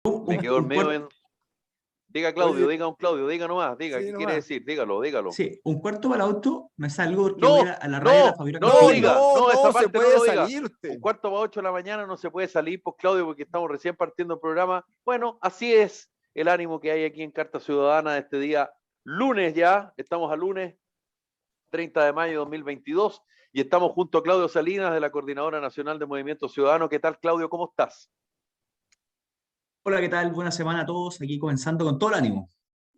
Me quedo dormido en... Diga Claudio, Oye, diga un Claudio, diga nomás, diga, sí, ¿qué quiere nomás. decir? Dígalo, dígalo. Sí, un cuarto para el auto, me salgo porque voy a ir No, a la radio de la no, Fabiola no lo Castilla. diga, no, esa no se parte no puede lo diga. salir usted. Un cuarto para 8 de la mañana no se puede salir, pues Claudio, porque estamos recién partiendo el programa. Bueno, así es el ánimo que hay aquí en Carta Ciudadana este día, lunes ya, estamos a lunes 30 de mayo de 2022 y estamos junto a Claudio Salinas de la Coordinadora Nacional de Movimiento Ciudadano. ¿Qué tal, Claudio? ¿Cómo estás? Hola, ¿qué tal? Buena semana a todos, aquí comenzando con todo el ánimo.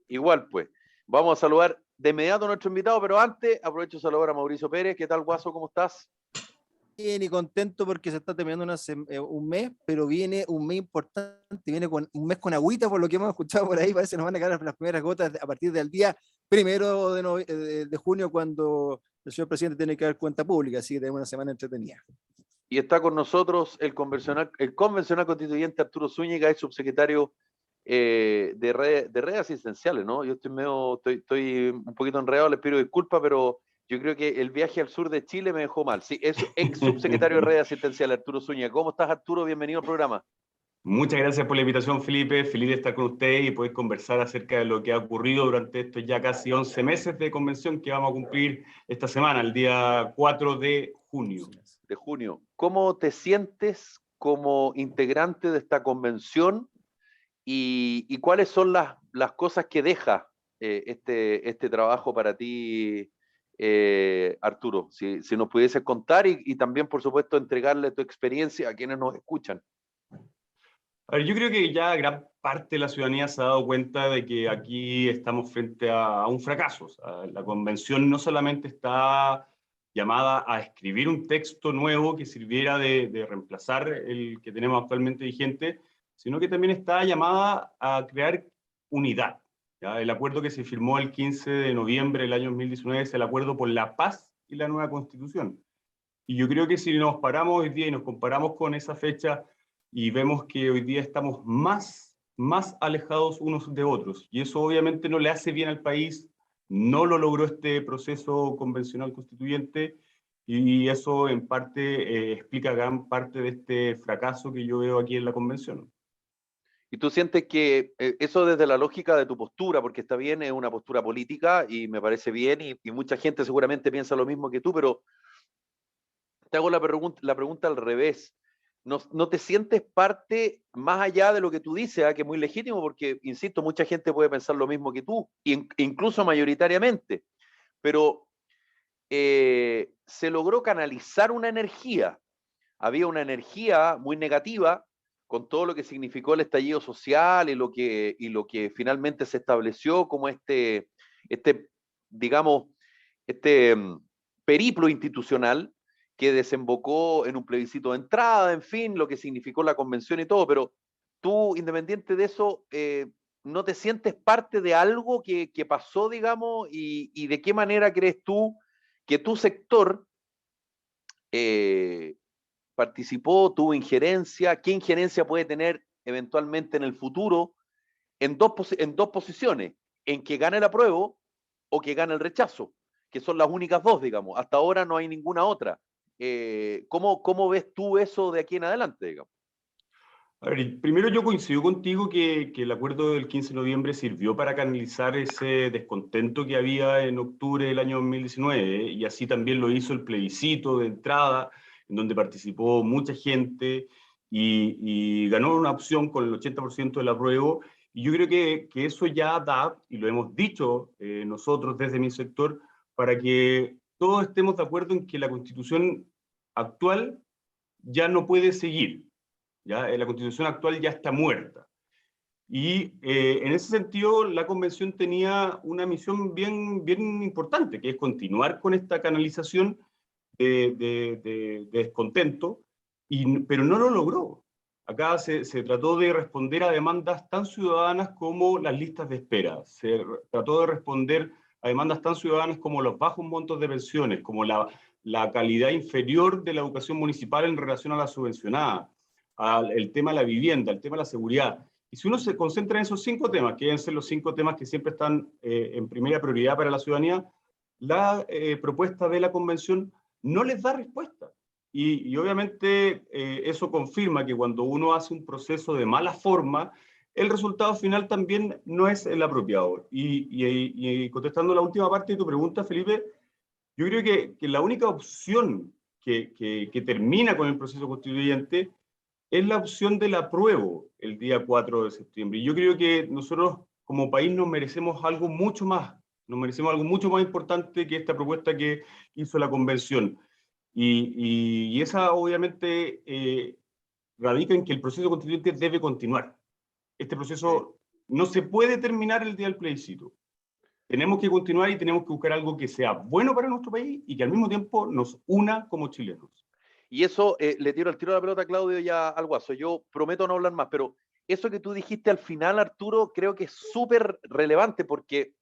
Igual, pues. Vamos a saludar de inmediato a nuestro invitado, pero antes aprovecho de saludar a Mauricio Pérez. ¿Qué tal, Guaso? ¿Cómo estás? Bien y contento porque se está terminando un mes, pero viene un mes importante, viene con un mes con agüita, por lo que hemos escuchado por ahí, parece que nos van a caer las primeras gotas a partir del día 1 de junio, cuando el señor presidente tiene que dar cuenta pública, así que tenemos una semana entretenida. Y está con nosotros el convencional constituyente Arturo Zúñiga, ex subsecretario de redes asistenciales, ¿no? Yo estoy un poquito enredado, les pido disculpas, pero yo creo que el viaje al sur de Chile me dejó mal. Sí, es ex subsecretario de redes asistenciales, Arturo Zúñiga. ¿Cómo estás, Arturo? Bienvenido al programa. Muchas gracias por la invitación, Felipe. Feliz de estar con usted y poder conversar acerca de lo que ha ocurrido durante estos ya casi 11 meses de convención que vamos a cumplir esta semana, el día 4 de junio. De junio. ¿Cómo te sientes como integrante de esta convención y cuáles son las cosas que deja este trabajo para ti, Arturo? Si nos pudieses contar y también, por supuesto, entregarle tu experiencia a quienes nos escuchan. A ver, yo creo que ya gran parte de la ciudadanía se ha dado cuenta de que aquí estamos frente a un fracaso. O sea, la convención no solamente está llamada a escribir un texto nuevo que sirviera de reemplazar el que tenemos actualmente vigente, sino que también está llamada a crear unidad. ¿Ya? El acuerdo que se firmó el 15 de noviembre del año 2019 es el acuerdo por la paz y la nueva constitución. Y yo creo que si nos paramos hoy día y nos comparamos con esa fecha y vemos que hoy día estamos más alejados unos de otros, y eso obviamente no le hace bien al país, no lo logró este proceso convencional constituyente, y eso en parte explica gran parte de este fracaso que yo veo aquí en la convención. ¿Y tú sientes que eso desde la lógica de tu postura, porque está bien, es una postura política y me parece bien, y mucha gente seguramente piensa lo mismo que tú, pero te hago la pregunta al revés? ¿No te sientes parte más allá de lo que tú dices, que es muy legítimo, porque, insisto, mucha gente puede pensar lo mismo que tú, incluso mayoritariamente, pero se logró canalizar una energía? Había una energía muy negativa con todo lo que significó el estallido social y lo que finalmente se estableció como digamos, este periplo institucional que desembocó en un plebiscito de entrada, en fin, lo que significó la convención y todo, pero tú, independiente de eso, ¿no te sientes parte de algo que pasó, digamos, y de qué manera crees tú que tu sector participó, tuvo injerencia? ¿Qué injerencia puede tener eventualmente en el futuro en dos posiciones? En que gane el apruebo o que gane el rechazo, que son las únicas dos, digamos. Hasta ahora no hay ninguna otra. ¿Cómo ves tú eso de aquí en adelante, digamos? A ver, primero yo coincido contigo que el acuerdo del 15 de noviembre sirvió para canalizar ese descontento que había en octubre del año 2019, y así también lo hizo el plebiscito de entrada, en donde participó mucha gente y ganó una opción con el 80% del apruebo. Y yo creo que eso ya da, y lo hemos dicho nosotros desde mi sector, para que todos estemos de acuerdo en que la constitución actual ya no puede seguir. ¿Ya? La constitución actual ya está muerta. Y en ese sentido, la convención tenía una misión bien importante, que es continuar con esta canalización de descontento, pero no lo logró. Acá se trató de responder a demandas tan ciudadanas como las listas de espera, se trató de responder a demandas tan ciudadanas como los bajos montos de pensiones, como la calidad inferior de la educación municipal en relación a la subvencionada, el tema de la vivienda, el tema de la seguridad. Y si uno se concentra en esos 5 temas, que deben ser los 5 temas que siempre están en primera prioridad para la ciudadanía, la propuesta de la convención no les da respuesta. Y obviamente eso confirma que cuando uno hace un proceso de mala forma, el resultado final también no es el apropiado. Y contestando la última parte de tu pregunta, Felipe, yo creo que la única opción que termina con el proceso constituyente es la opción del apruebo el día 4 de septiembre. Y yo creo que nosotros como país nos merecemos algo mucho más, nos merecemos algo mucho más importante que esta propuesta que hizo la convención. Y esa obviamente radica en que el proceso constituyente debe continuar. Este proceso no se puede terminar el día del plebiscito. Tenemos que continuar y tenemos que buscar algo que sea bueno para nuestro país y que al mismo tiempo nos una como chilenos. Y eso, le tiro al tiro de la pelota a Claudio y al Guaso. Yo prometo no hablar más, pero eso que tú dijiste al final, Arturo, creo que es súper relevante porque,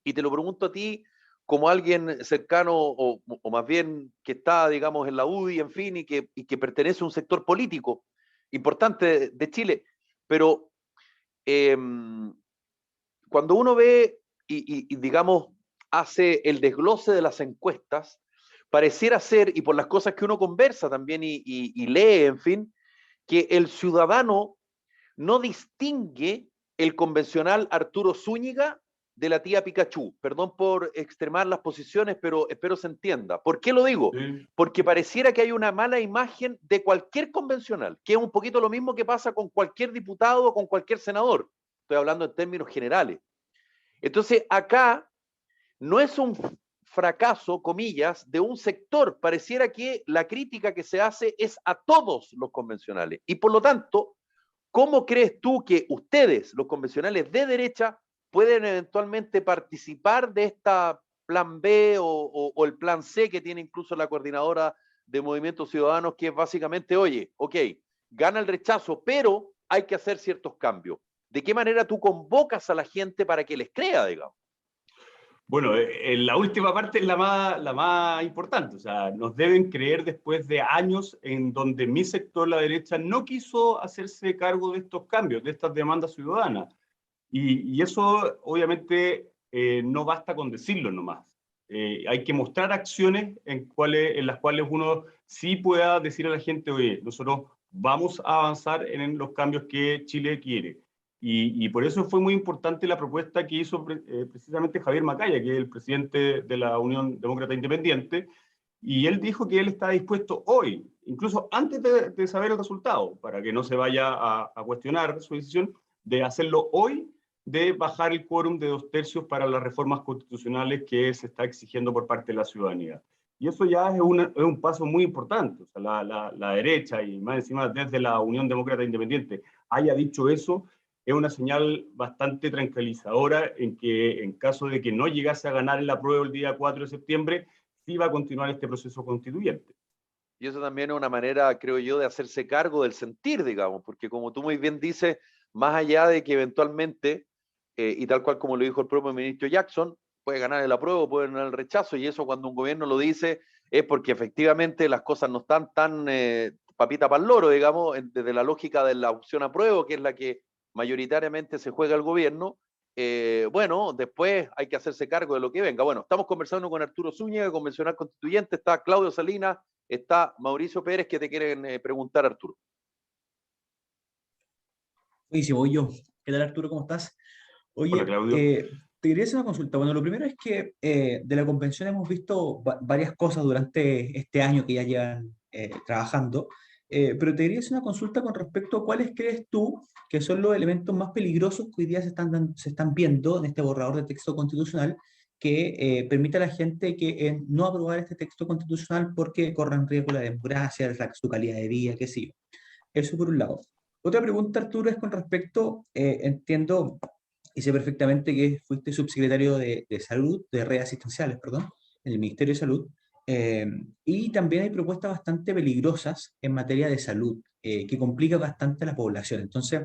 y te lo pregunto a ti como alguien cercano o más bien que está, digamos, en la UDI, en fin, y que pertenece a un sector político importante de Chile, pero cuando uno ve y digamos, hace el desglose de las encuestas, pareciera ser, y por las cosas que uno conversa también y lee, en fin, que el ciudadano no distingue el convencional Arturo Zúñiga de la tía Pikachu. Perdón por extremar las posiciones, pero espero se entienda. ¿Por qué lo digo? Sí. Porque pareciera que hay una mala imagen de cualquier convencional, que es un poquito lo mismo que pasa con cualquier diputado o con cualquier senador. Estoy hablando en términos generales. Entonces, acá no es un fracaso, comillas, de un sector. Pareciera que la crítica que se hace es a todos los convencionales. Y por lo tanto, ¿cómo crees tú que ustedes, los convencionales de derecha, pueden eventualmente participar de esta plan B o el plan C que tiene incluso la coordinadora de Movimientos Ciudadanos, que es básicamente, oye, ok, gana el rechazo, pero hay que hacer ciertos cambios? ¿De qué manera tú convocas a la gente para que les crea, digamos? Bueno, la última parte es la más importante. O sea, nos deben creer después de años en donde mi sector, la derecha, no quiso hacerse cargo de estos cambios, de estas demandas ciudadanas. Y eso, obviamente, no basta con decirlo nomás. Hay que mostrar acciones en las cuales uno sí pueda decir a la gente, oye, nosotros vamos a avanzar en los cambios que Chile quiere. Y por eso fue muy importante la propuesta que hizo precisamente Javier Macaya, que es el presidente de la Unión Demócrata Independiente, y él dijo que él está dispuesto hoy, incluso antes de saber el resultado, para que no se vaya a cuestionar su decisión, de hacerlo hoy, de bajar el quórum de 2/3 para las reformas constitucionales que se está exigiendo por parte de la ciudadanía. Y eso ya es un paso muy importante. O sea, la derecha, y más encima desde la Unión Demócrata Independiente, haya dicho eso, es una señal bastante tranquilizadora en que en caso de que no llegase a ganar el apruebo el día 4 de septiembre, sí va a continuar este proceso constituyente. Y eso también es una manera, creo yo, de hacerse cargo del sentir, digamos, porque como tú muy bien dices, más allá de que eventualmente, y tal cual como lo dijo el propio ministro Jackson, puede ganar el apruebo, puede ganar el rechazo, y eso cuando un gobierno lo dice es porque efectivamente las cosas no están tan papita para el loro, digamos, desde la lógica de la opción apruebo, que es la que mayoritariamente se juega el gobierno. Bueno, después hay que hacerse cargo de lo que venga. Bueno, estamos conversando con Arturo Zúñiga, convencional constituyente, está Claudio Salinas, está Mauricio Pérez, que te quieren preguntar, Arturo. Oye, si voy yo. ¿Qué tal, Arturo? ¿Cómo estás? Hola, Oye, Claudio. te quería hacer una consulta. Bueno, lo primero es que de la convención hemos visto varias cosas durante este año que ya llevan trabajando, pero te quería hacer una consulta con respecto a cuáles crees tú que son los elementos más peligrosos que hoy día se están viendo en este borrador de texto constitucional que permite a la gente que no aprobar este texto constitucional porque corran riesgo la democracia, su calidad de vida, qué sé yo. Eso por un lado. Otra pregunta, Arturo, es con respecto, entiendo y sé perfectamente que fuiste subsecretario de Salud, de redes asistenciales, perdón, en el Ministerio de Salud, eh, y también hay propuestas bastante peligrosas en materia de salud, que complican bastante a la población. Entonces,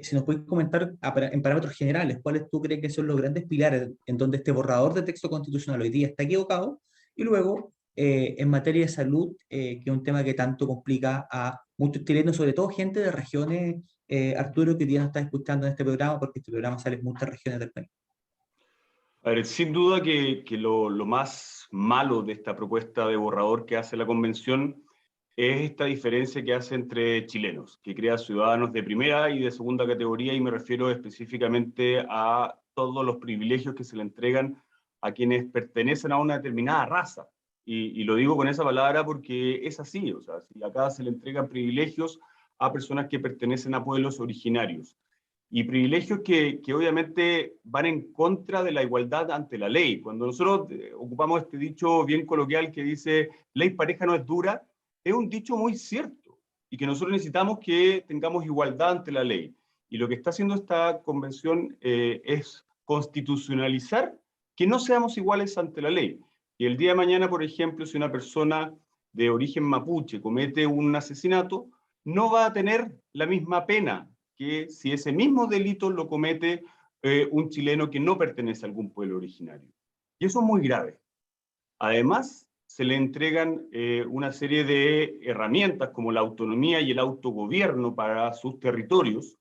si nos puedes comentar en parámetros generales, ¿cuáles tú crees que son los grandes pilares en donde este borrador de texto constitucional hoy día está equivocado? Y luego, en materia de salud, que es un tema que tanto complica a muchos chilenos, sobre todo gente de regiones, Arturo, que hoy día nos está escuchando en este programa, porque este programa sale en muchas regiones del país. A ver, sin duda que lo más malo de esta propuesta de borrador que hace la convención es esta diferencia que hace entre chilenos, que crea ciudadanos de primera y de segunda categoría, y me refiero específicamente a todos los privilegios que se le entregan a quienes pertenecen a una determinada raza. Y lo digo con esa palabra porque es así, o sea, si acá se le entregan privilegios a personas que pertenecen a pueblos originarios, y privilegios que obviamente van en contra de la igualdad ante la ley. Cuando nosotros ocupamos este dicho bien coloquial que dice, ley pareja no es dura, es un dicho muy cierto, y que nosotros necesitamos que tengamos igualdad ante la ley. Y lo que está haciendo esta convención es constitucionalizar que no seamos iguales ante la ley. Y el día de mañana, por ejemplo, si una persona de origen mapuche comete un asesinato, no va a tener la misma pena que si ese mismo delito lo comete un chileno que no pertenece a algún pueblo originario. Y eso es muy grave. Además, se le entregan una serie de herramientas como la autonomía y el autogobierno para sus territorios,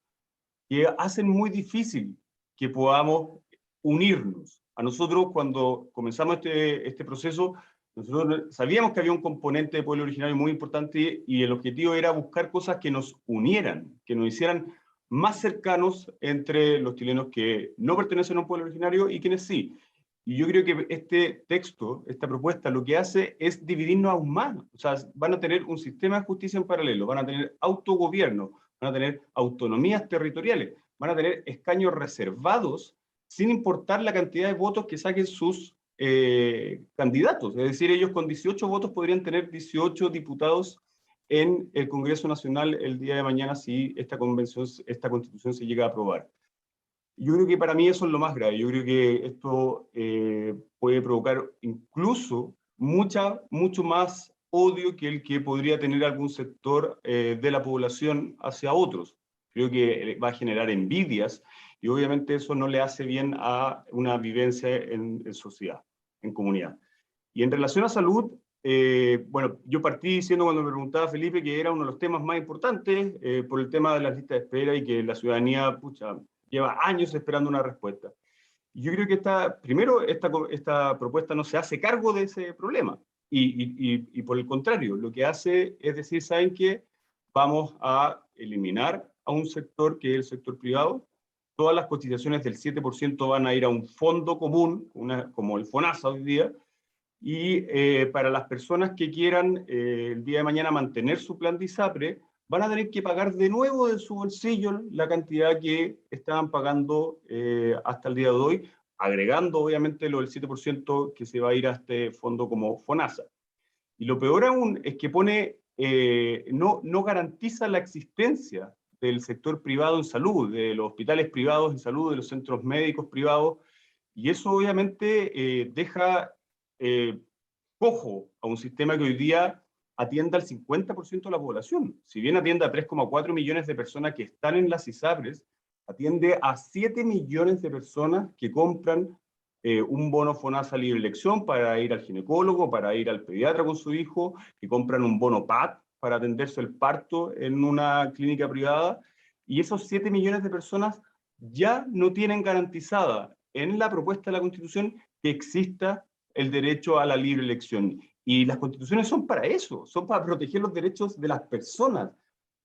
que hacen muy difícil que podamos unirnos. A nosotros, cuando comenzamos este proceso, nosotros sabíamos que había un componente de pueblo originario muy importante, y el objetivo era buscar cosas que nos unieran, que nos hicieran más cercanos entre los chilenos que no pertenecen a un pueblo originario y quienes sí. Y yo creo que este texto, esta propuesta, lo que hace es dividirnos aún más. O sea, van a tener un sistema de justicia en paralelo, van a tener autogobierno, van a tener autonomías territoriales, van a tener escaños reservados sin importar la cantidad de votos que saquen sus candidatos. Es decir, ellos con 18 votos podrían tener 18 diputados en el Congreso Nacional el día de mañana si esta constitución se llega a aprobar. Yo creo que para mí eso es lo más grave. Yo creo que esto puede provocar incluso mucho más odio que el que podría tener algún sector de la población hacia otros. Creo que va a generar envidias, y obviamente eso no le hace bien a una vivencia en sociedad, en comunidad. Y en relación a salud, bueno, yo partí diciendo cuando me preguntaba Felipe que era uno de los temas más importantes por el tema de las listas de espera, y que la ciudadanía, pucha, lleva años esperando una respuesta. Y yo creo que primero esta propuesta no se hace cargo de ese problema, y por el contrario, lo que hace es decir, ¿saben qué? Vamos a eliminar a un sector que es el sector privado. Todas las cotizaciones del 7% van a ir a un fondo común, como el FONASA hoy día, y para las personas que quieran el día de mañana mantener su plan de ISAPRE, van a tener que pagar de nuevo de su bolsillo la cantidad que estaban pagando hasta el día de hoy, agregando obviamente lo del 7% que se va a ir a este fondo como FONASA. Y lo peor aún es que no garantiza la existencia del sector privado en salud, de los hospitales privados en salud, de los centros médicos privados, y eso obviamente deja cojo a un sistema que hoy día atienda al 50% de la población. Si bien atiende a 3,4 millones de personas que están en las ISAPRES, atiende a 7 millones de personas que compran un bono FONASA libre elección para ir al ginecólogo, para ir al pediatra con su hijo, que compran un bono PAD para atenderse el parto en una clínica privada, y esos 7 millones de personas ya no tienen garantizada en la propuesta de la Constitución que exista el derecho a la libre elección. Y las constituciones son para eso, son para proteger los derechos de las personas.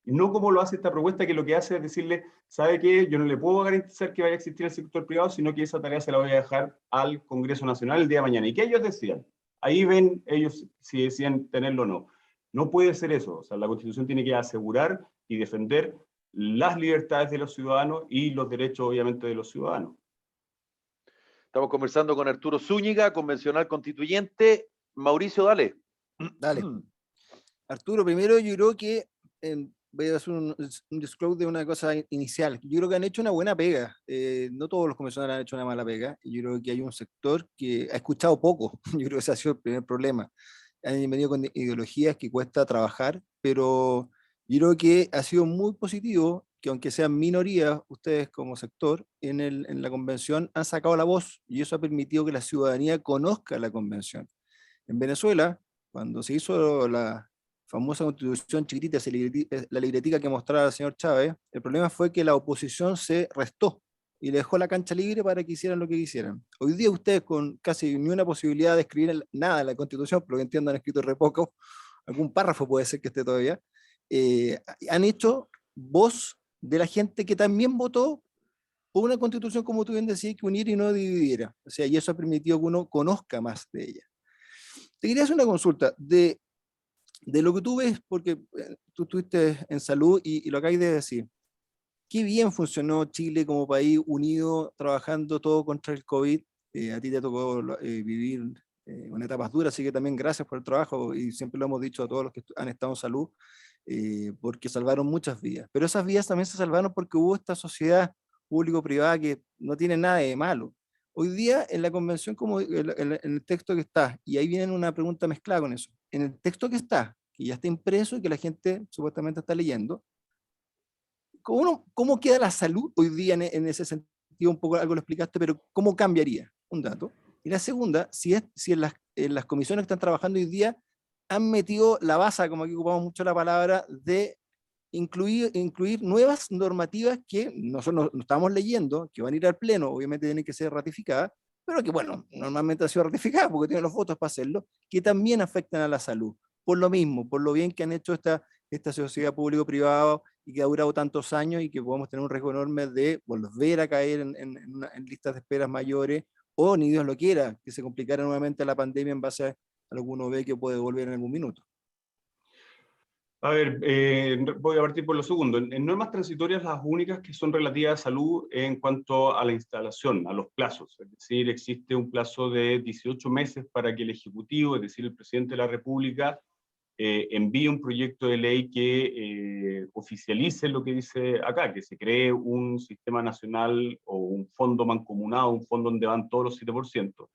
Y no como lo hace esta propuesta, que lo que hace es decirle, ¿sabe qué? Yo no le puedo garantizar que vaya a existir el sector privado, sino que esa tarea se la voy a dejar al Congreso Nacional el día de mañana. ¿Y qué ellos decían? Ahí ven ellos si decían tenerlo o no. No puede ser eso. O sea, la Constitución tiene que asegurar y defender las libertades de los ciudadanos y los derechos, obviamente, de los ciudadanos. Estamos conversando con Arturo Zúñiga, convencional constituyente. Mauricio, dale. Dale. Arturo, primero yo creo que voy a hacer un disclose de una cosa inicial. Yo creo que han hecho una buena pega. No todos los convencionales han hecho una mala pega. Y yo creo que hay un sector que ha escuchado poco. Yo creo que ese ha sido el primer problema. Han venido con ideologías que cuesta trabajar, pero yo creo que ha sido muy positivo que, aunque sean minorías, ustedes como sector en la convención han sacado la voz, y eso ha permitido que la ciudadanía conozca la convención. En Venezuela, cuando se hizo la famosa constitución chiquitita, la libretica que mostraba el señor Chávez, el problema fue que la oposición se restó y le dejó la cancha libre para que hicieran lo que quisieran. Hoy día ustedes, con casi ni una posibilidad de escribir nada en la Constitución, por lo que entiendo han escrito re poco, algún párrafo puede ser que esté todavía, han hecho voz de la gente que también votó por una constitución, como tú bien decías, que uniera y no dividiera. O sea, y eso ha permitido que uno conozca más de ella. Te quería hacer una consulta de lo que tú ves, porque tú estuviste en salud y lo acabas de decir. Qué bien funcionó Chile como país unido, trabajando todo contra el COVID. A ti te tocó vivir una etapa dura, así que también gracias por el trabajo, y siempre lo hemos dicho a todos los que han estado en salud, porque salvaron muchas vidas. Pero esas vidas también se salvaron porque hubo esta sociedad público-privada que no tiene nada de malo. Hoy día en la convención, como en el texto que está, y ahí viene una pregunta mezclada con eso, en el texto que ya está impreso y que la gente supuestamente está leyendo, ¿cómo queda la salud hoy día en ese sentido? Un poco algo lo explicaste, pero ¿cómo cambiaría? Un dato. Y la segunda, si en las comisiones que están trabajando hoy día han metido la baza, como aquí ocupamos mucho la palabra, de incluir nuevas normativas que nosotros no estamos leyendo, que van a ir al Pleno, obviamente tienen que ser ratificadas, pero que, bueno, normalmente han sido ratificadas porque tienen los votos para hacerlo, que también afectan a la salud. Por lo mismo, por lo bien que han hecho esta sociedad público-privada y que ha durado tantos años y que podemos tener un riesgo enorme de volver a caer en listas de esperas mayores, o ni Dios lo quiera, que se complicara nuevamente la pandemia en base a alguno ve que puede volver en algún minuto. A ver, voy a partir por lo segundo. En normas transitorias, las únicas que son relativas a salud en cuanto a la instalación, a los plazos. Es decir, existe un plazo de 18 meses para que el Ejecutivo, es decir, el Presidente de la República, envíe un proyecto de ley que oficialice lo que dice acá, que se cree un sistema nacional o un fondo mancomunado, un fondo donde van todos los 7%.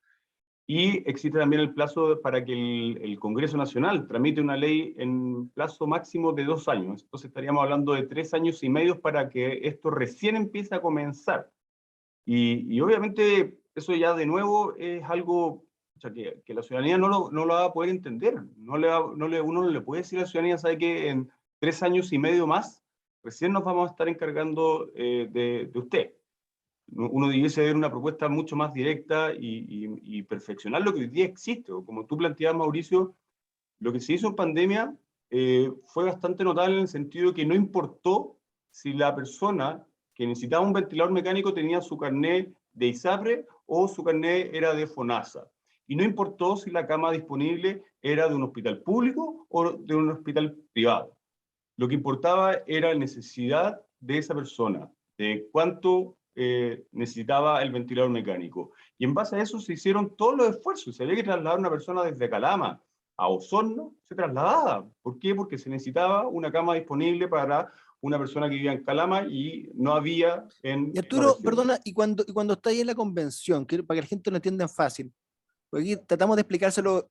Y existe también el plazo para que el Congreso Nacional tramite una ley en plazo máximo de 2 años. Entonces estaríamos hablando de 3 años y medio para que esto recién empiece a comenzar. Y obviamente eso ya de nuevo es algo, o sea, que la ciudadanía no lo va a poder entender. Uno no le puede decir a la ciudadanía, sabe que en 3 años y medio más recién nos vamos a estar encargando de usted. Uno debiese ver una propuesta mucho más directa y perfeccionar lo que hoy día existe. Como tú planteabas, Mauricio, lo que se hizo en pandemia fue bastante notable en el sentido que no importó si la persona que necesitaba un ventilador mecánico tenía su carnet de ISAPRE o su carnet era de FONASA. Y no importó si la cama disponible era de un hospital público o de un hospital privado. Lo que importaba era la necesidad de esa persona, de cuánto necesitaba el ventilador mecánico. Y en base a eso se hicieron todos los esfuerzos. Si había que trasladar a una persona desde Calama a Osorno, se trasladaba. ¿Por qué? Porque se necesitaba una cama disponible para una persona que vivía en Calama y no había en... Y Arturo, perdona, y cuando está ahí en la convención, para que la gente lo entienda fácil, porque aquí tratamos de explicárselo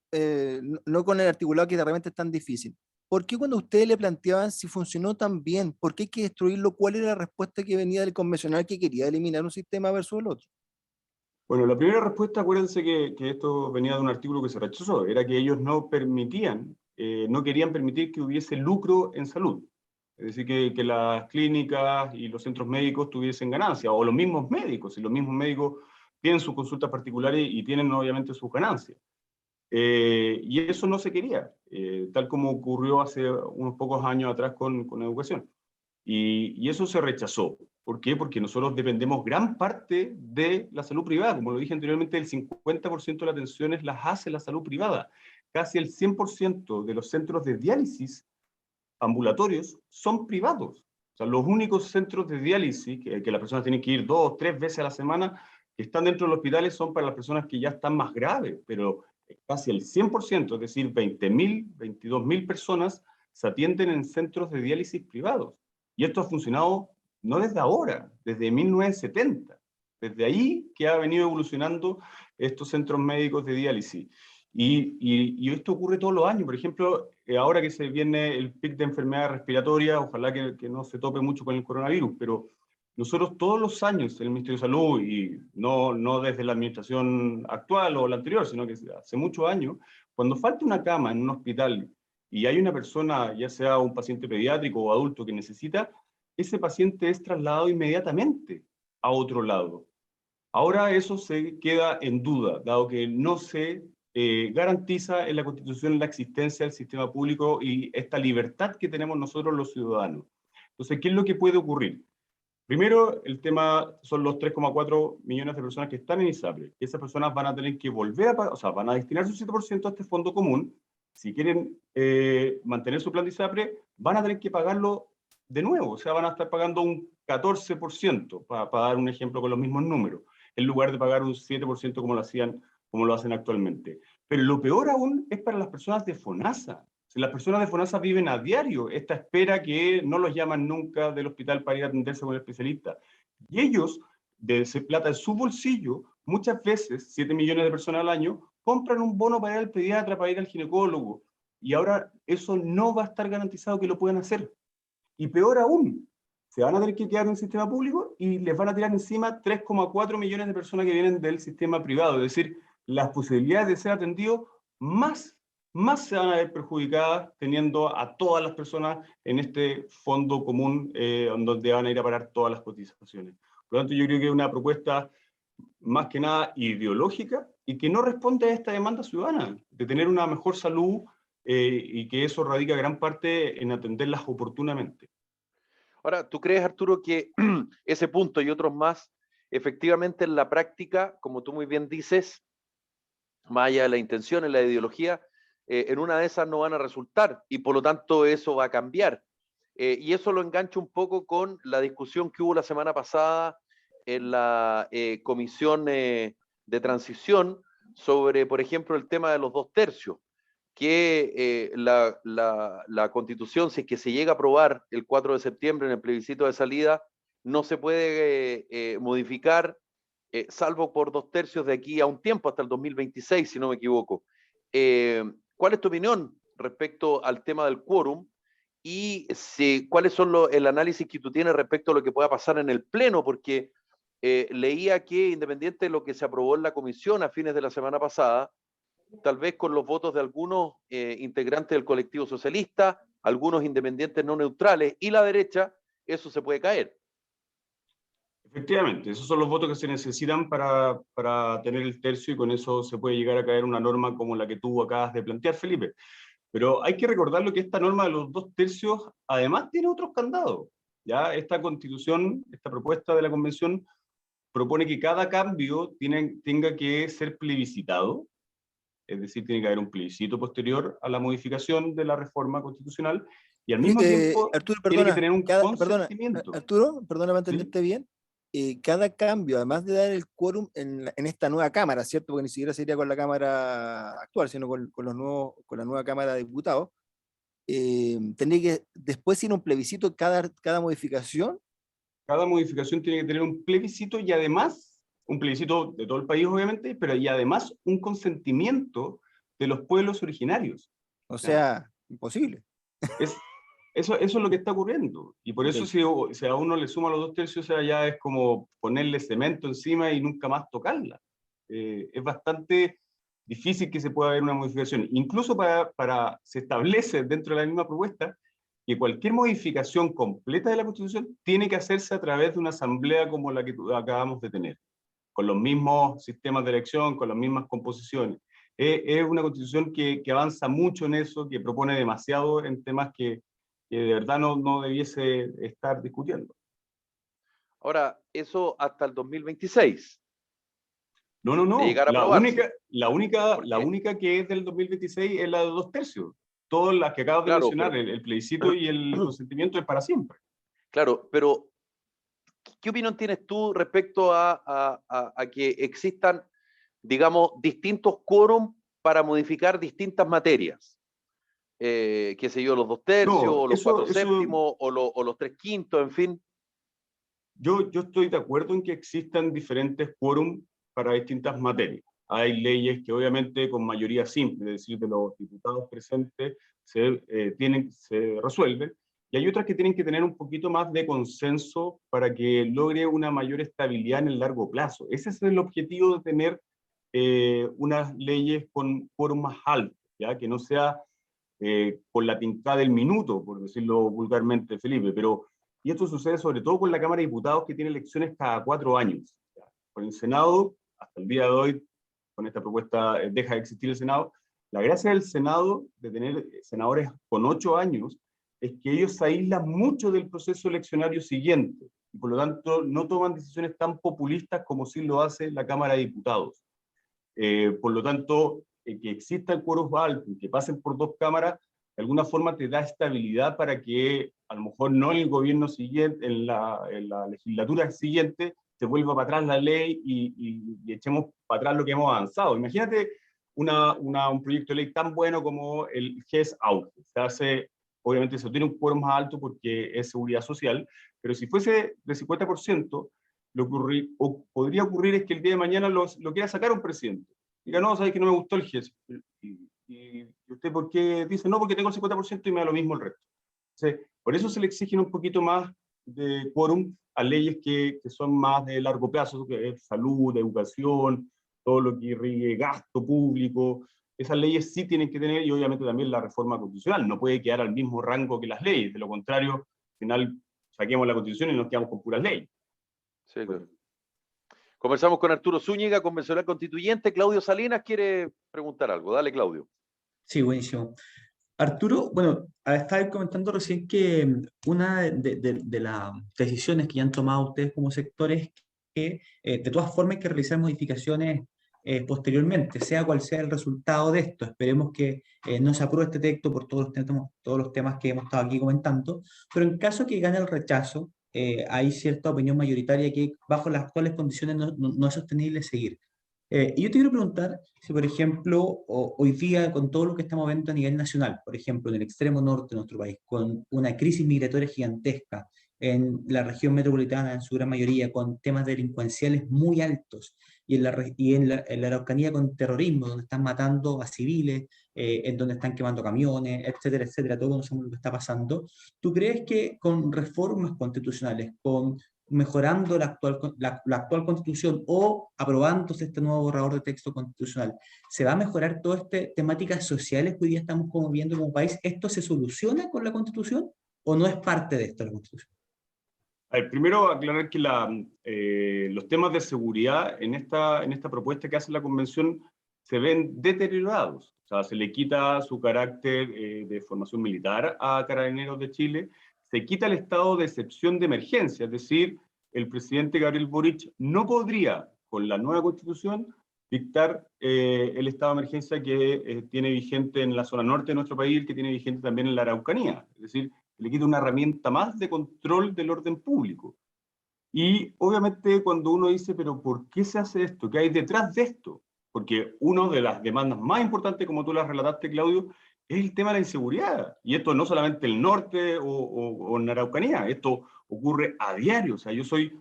no con el articulado que de repente es tan difícil. ¿Por qué cuando ustedes le planteaban si funcionó tan bien, por qué hay que destruirlo, cuál era la respuesta que venía del convencional que quería eliminar un sistema versus el otro? Bueno, la primera respuesta, acuérdense que esto venía de un artículo que se rechazó, era que ellos no permitían, no querían permitir que hubiese lucro en salud. Es decir, que las clínicas y los centros médicos tuviesen ganancias, o los mismos médicos, y los mismos médicos tienen sus consultas particulares y tienen obviamente sus ganancias. Y eso no se quería, tal como ocurrió hace unos pocos años atrás con educación. Y eso se rechazó. ¿Por qué? Porque nosotros dependemos gran parte de la salud privada. Como lo dije anteriormente, el 50% de las atenciones las hace la salud privada. Casi el 100% de los centros de diálisis ambulatorios son privados. O sea, los únicos centros de diálisis que las personas tienen que ir 2 o 3 veces a la semana, que están dentro de los hospitales, son para las personas que ya están más graves, pero casi el 100%, es decir, 20.000, 22.000 personas se atienden en centros de diálisis privados. Y esto ha funcionado no desde ahora, desde 1970. Desde ahí que ha venido evolucionando estos centros médicos de diálisis. Y esto ocurre todos los años. Por ejemplo, ahora que se viene el pic de enfermedades respiratorias, ojalá que no se tope mucho con el coronavirus, pero nosotros todos los años en el Ministerio de Salud, y no desde la administración actual o la anterior, sino que hace muchos años, cuando falta una cama en un hospital y hay una persona, ya sea un paciente pediátrico o adulto que necesita, ese paciente es trasladado inmediatamente a otro lado. Ahora eso se queda en duda, dado que no se garantiza en la Constitución la existencia del sistema público y esta libertad que tenemos nosotros los ciudadanos. Entonces, ¿qué es lo que puede ocurrir? Primero, el tema son los 3,4 millones de personas que están en ISAPRE. Esas personas van a tener que volver a pagar, o sea, van a destinar su 7% a este fondo común. Si quieren mantener su plan de ISAPRE, van a tener que pagarlo de nuevo, o sea, van a estar pagando un 14%, para dar un ejemplo con los mismos números, en lugar de pagar un 7% como lo hacen actualmente. Pero lo peor aún es para las personas de FONASA. Si las personas de FONASA viven a diario esta espera que no los llaman nunca del hospital para ir a atenderse con el especialista. Y ellos, de plata de su bolsillo, muchas veces, 7 millones de personas al año, compran un bono para ir al pediatra, para ir al ginecólogo. Y ahora eso no va a estar garantizado que lo puedan hacer. Y peor aún, se van a tener que quedar en el sistema público y les van a tirar encima 3,4 millones de personas que vienen del sistema privado. Es decir, las posibilidades de ser atendidos más se van a ver perjudicadas teniendo a todas las personas en este fondo común donde van a ir a parar todas las cotizaciones. Por lo tanto, yo creo que es una propuesta más que nada ideológica y que no responde a esta demanda ciudadana de tener una mejor salud y que eso radica gran parte en atenderlas oportunamente. Ahora, ¿tú crees, Arturo, que ese punto y otros más, efectivamente en la práctica, como tú muy bien dices, más allá de la intención, en la ideología, en una de esas no van a resultar y por lo tanto eso va a cambiar? Y eso lo engancho un poco con la discusión que hubo la semana pasada en la comisión de transición sobre, por ejemplo, el tema de los 2/3, que la Constitución, si es que se llega a aprobar el 4 de septiembre en el plebiscito de salida, no se puede modificar, salvo por 2/3 de aquí a un tiempo, hasta el 2026, si no me equivoco. ¿Cuál es tu opinión respecto al tema del quórum? Y cuáles son el análisis que tú tienes respecto a lo que pueda pasar en el Pleno, porque leía que, independiente de lo que se aprobó en la comisión a fines de la semana pasada, tal vez con los votos de algunos integrantes del colectivo socialista, algunos independientes no neutrales y la derecha, eso se puede caer. Efectivamente, esos son los votos que se necesitan para tener el tercio y con eso se puede llegar a caer una norma como la que tú acabas de plantear, Felipe. Pero hay que recordarlo que esta norma de los 2/3 además tiene otros candados. ¿Ya? Esta constitución, esta propuesta de la convención propone que cada cambio tenga que ser plebiscitado, es decir, tiene que haber un plebiscito posterior a la modificación de la reforma constitucional y al mismo tiempo Arturo, tiene que perdona, tener un consentimiento. Arturo, perdona para ¿Sí? entenderte bien. Cada cambio, además de dar el quórum en esta nueva Cámara, ¿cierto? Porque ni siquiera sería con la Cámara actual, sino con la nueva Cámara de Diputados, tendría que después ir un plebiscito cada modificación. Cada modificación tiene que tener un plebiscito y además, un plebiscito de todo el país obviamente, pero y además un consentimiento de los pueblos originarios. O sea, imposible. Eso es lo que está ocurriendo. Y por eso si a uno le suma los 2/3, o sea, ya es como ponerle cemento encima y nunca más tocarla. Es bastante difícil que se pueda ver una modificación. Incluso se establece dentro de la misma propuesta que cualquier modificación completa de la Constitución tiene que hacerse a través de una asamblea como la que acabamos de tener, con los mismos sistemas de elección, con las mismas composiciones. Es una Constitución que avanza mucho en eso, que propone demasiado en temas que de verdad no debiese estar discutiendo. Ahora, eso hasta el 2026. No. De llegar a aprobarse. La única que es del 2026 es la de 2/3. Todas las que acabas de mencionar, pero, el plebiscito y el consentimiento es para siempre. Claro, pero ¿qué opinión tienes tú respecto a que existan, digamos, distintos quórum para modificar distintas materias? Qué sé yo, los 2/3, No, o los eso, 4/7, o los 3/5, en fin. Yo estoy de acuerdo en que existan diferentes quórum para distintas materias. Hay leyes que obviamente con mayoría simple, es decir, de los diputados presentes, se resuelven, y hay otras que tienen que tener un poquito más de consenso para que logre una mayor estabilidad en el largo plazo. Ese es el objetivo de tener unas leyes con quórum más alto, ¿ya? Que no sea con la tincada del minuto, por decirlo vulgarmente, Felipe, y esto sucede sobre todo con la Cámara de Diputados, que tiene elecciones cada 4 años. Con el Senado, hasta el día de hoy, con esta propuesta deja de existir el Senado. La gracia del Senado, de tener senadores con 8 años, es que ellos se aíslan mucho del proceso eleccionario siguiente, y por lo tanto no toman decisiones tan populistas como sí lo hace la Cámara de Diputados. Por lo tanto, que exista el quórum alto, que pasen por 2 cámaras, de alguna forma te da estabilidad para que a lo mejor no en el gobierno siguiente, en la legislatura siguiente, se vuelva para atrás la ley y echemos para atrás lo que hemos avanzado. Imagínate un proyecto de ley tan bueno como el GES Auto. Se hace, obviamente se tiene un quórum más alto porque es seguridad social, pero si fuese de 50%, podría ocurrir es que el día de mañana lo quiera sacar un presidente. Diga, no, sabes que no me gustó el GES. ¿Y usted por qué dice? No, porque tengo el 50% y me da lo mismo el resto. Entonces, por eso se le exigen un poquito más de quórum a leyes que son más de largo plazo, que es salud, educación, todo lo que irrigue gasto público. Esas leyes sí tienen que tener, y obviamente también la reforma constitucional, no puede quedar al mismo rango que las leyes, de lo contrario, al final saquemos la constitución y nos quedamos con puras leyes. Sí, claro. Conversamos con Arturo Zúñiga, convencional constituyente. Claudio Salinas quiere preguntar algo. Dale, Claudio. Sí, buenísimo. Arturo, bueno, estaba comentando recién que una de las decisiones que ya han tomado ustedes como sectores es que de todas formas hay que realizar modificaciones posteriormente, sea cual sea el resultado de esto. Esperemos que no se apruebe este texto por todos los temas que hemos estado aquí comentando, pero en caso que gane el rechazo, hay cierta opinión mayoritaria que bajo las actuales condiciones no es sostenible seguir. Y yo te quiero preguntar si, por ejemplo, hoy día, con todo lo que estamos viendo a nivel nacional, por ejemplo, en el extremo norte de nuestro país, con una crisis migratoria gigantesca, en la región metropolitana, en su gran mayoría, con temas delincuenciales muy altos, y en la Araucanía con terrorismo, donde están matando a civiles, en donde están quemando camiones, etcétera, etcétera, todo conocemos lo que está pasando. ¿Tú crees que con reformas constitucionales, con mejorando la actual constitución o aprobándose este nuevo borrador de texto constitucional, se va a mejorar todas estas temáticas sociales que hoy día estamos como viendo como país? ¿Esto se soluciona con la constitución o no es parte de esto la constitución? A ver, primero aclarar que los temas de seguridad en esta propuesta que hace la convención se ven deteriorados. O sea, se le quita su carácter de formación militar a Carabineros de Chile, se quita el estado de excepción de emergencia, es decir, el presidente Gabriel Boric no podría, con la nueva constitución, dictar el estado de emergencia que tiene vigente en la zona norte de nuestro país, que tiene vigente también en la Araucanía. Es decir, le quita una herramienta más de control del orden público. Y obviamente cuando uno dice, pero ¿por qué se hace esto? ¿Qué hay detrás de esto? Porque una de las demandas más importantes, como tú las relataste, Claudio, es el tema de la inseguridad. Y esto no solamente en el norte o en Araucanía, esto ocurre a diario. O sea, yo soy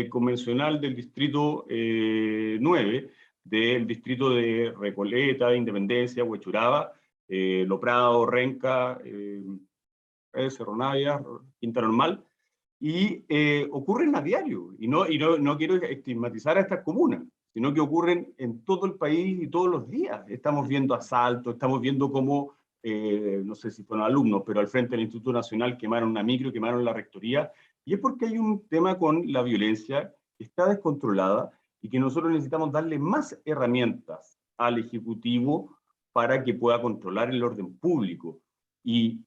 convencional del distrito 9, del distrito de Recoleta, de Independencia, Huechuraba, Lo Prado, Renca, Cerro Navia, Quinta Normal, y ocurren a diario. Y no quiero estigmatizar a estas comunas, sino que ocurren en todo el país y todos los días. Estamos viendo asaltos, estamos viendo cómo, no sé si fueron alumnos, pero al frente del Instituto Nacional quemaron una micro, quemaron la rectoría, y es porque hay un tema con la violencia que está descontrolada y que nosotros necesitamos darle más herramientas al Ejecutivo para que pueda controlar el orden público. Y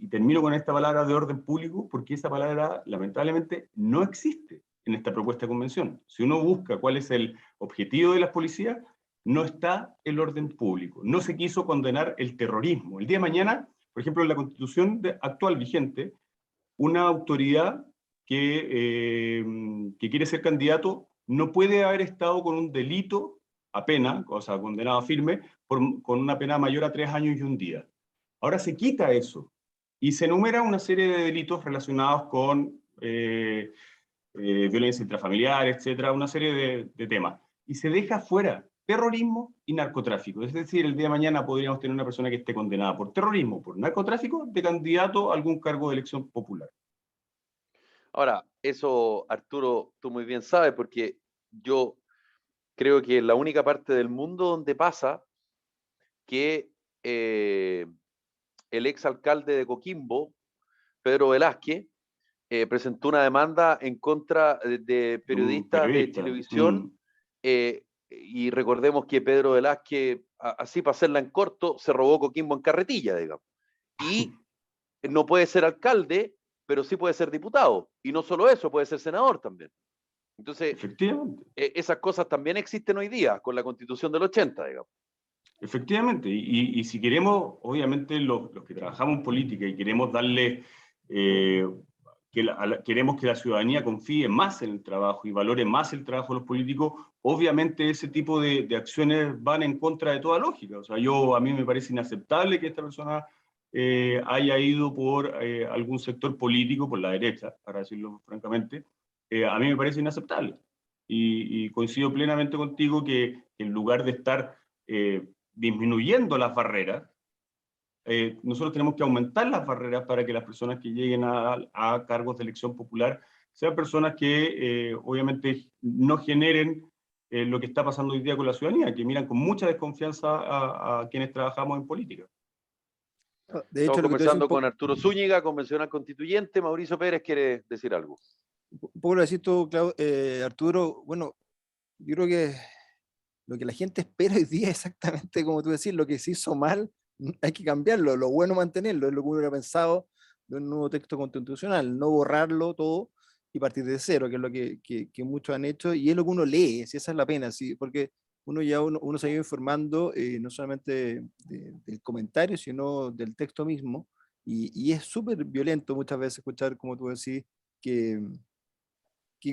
termino con esta palabra de orden público porque esa palabra lamentablemente no existe en esta propuesta de convención. Si uno busca cuál es el objetivo de las policías, no está el orden público. No se quiso condenar el terrorismo. El día de mañana, por ejemplo, en la constitución actual vigente, una autoridad que quiere ser candidato no puede haber estado con un delito a pena, o sea, condenado firme, con una pena mayor a 3 años y 1 día. Ahora se quita eso y se enumera una serie de delitos relacionados con violencia intrafamiliar, etcétera, una serie de temas. Y se deja fuera terrorismo y narcotráfico. Es decir, el día de mañana podríamos tener una persona que esté condenada por terrorismo, por narcotráfico, de candidato a algún cargo de elección popular. Ahora, eso, Arturo, tú muy bien sabes, porque yo creo que es la única parte del mundo donde pasa que el exalcalde de Coquimbo, Pedro Velázquez, presentó una demanda en contra de periodistas de televisión y recordemos que Pedro Velázquez, así para hacerla en corto, se robó Coquimbo en carretilla, digamos. Y no puede ser alcalde, pero sí puede ser diputado. Y no solo eso, puede ser senador también. Entonces, Efectivamente. esas cosas también existen hoy día con la Constitución del 80, digamos. Efectivamente, y si queremos, obviamente los que trabajamos en política y queremos darle, queremos que la ciudadanía confíe más en el trabajo y valore más el trabajo de los políticos, obviamente ese tipo de acciones van en contra de toda lógica. O sea, a mí me parece inaceptable que esta persona haya ido por algún sector político, por la derecha, para decirlo francamente. A mí me parece inaceptable. Y coincido plenamente contigo que en lugar de estar disminuyendo las barreras, nosotros tenemos que aumentar las barreras para que las personas que lleguen a cargos de elección popular sean personas que obviamente no generen lo que está pasando hoy día con la ciudadanía, que miran con mucha desconfianza a quienes trabajamos en política. De hecho, Estamos lo que tú decís conversando un poco, con Arturo Zúñiga, convencional constituyente. Mauricio Pérez quiere decir algo. un poco lo decís tú, Arturo, bueno, yo creo que lo que la gente espera hoy día es exactamente como tú decís, lo que se hizo mal, hay que cambiarlo, lo bueno mantenerlo, es lo que uno hubiera pensado de un nuevo texto constitucional, no borrarlo todo y partir de cero, que es lo que muchos han hecho, y es lo que uno lee, si esa es la pena, ¿sí? Porque uno se ha ido informando no solamente del comentario, sino del texto mismo, y es súper violento muchas veces escuchar, como tú decís, que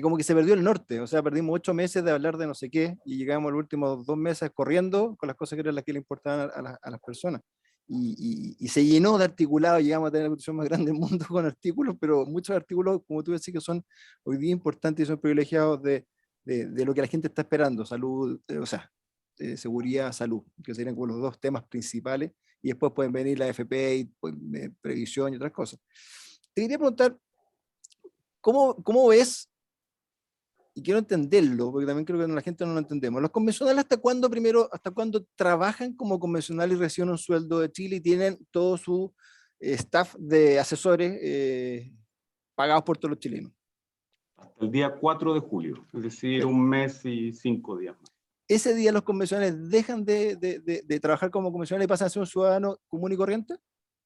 como que se perdió el norte, o sea, perdimos 8 meses de hablar de no sé qué y llegamos los últimos 2 meses corriendo con las cosas que eran las que le importaban a las personas. Y se llenó de articulados, llegamos a tener la constitución más grande del mundo con artículos, pero muchos artículos, como tú decís, que son hoy día importantes y son privilegiados de lo que la gente está esperando, salud, o sea, seguridad, salud, que serían como los dos temas principales, y después pueden venir la FP, y, pues, previsión y otras cosas. Te quería preguntar, ¿cómo ves? Y quiero entenderlo, porque también creo que la gente no lo entendemos. ¿Los convencionales hasta cuándo trabajan como convencionales y reciben un sueldo de Chile y tienen todo su staff de asesores pagados por todos los chilenos? Hasta el día 4 de julio, es decir, un mes y 5 días más. ¿Ese día los convencionales dejan de trabajar como convencionales y pasan a ser un ciudadano común y corriente?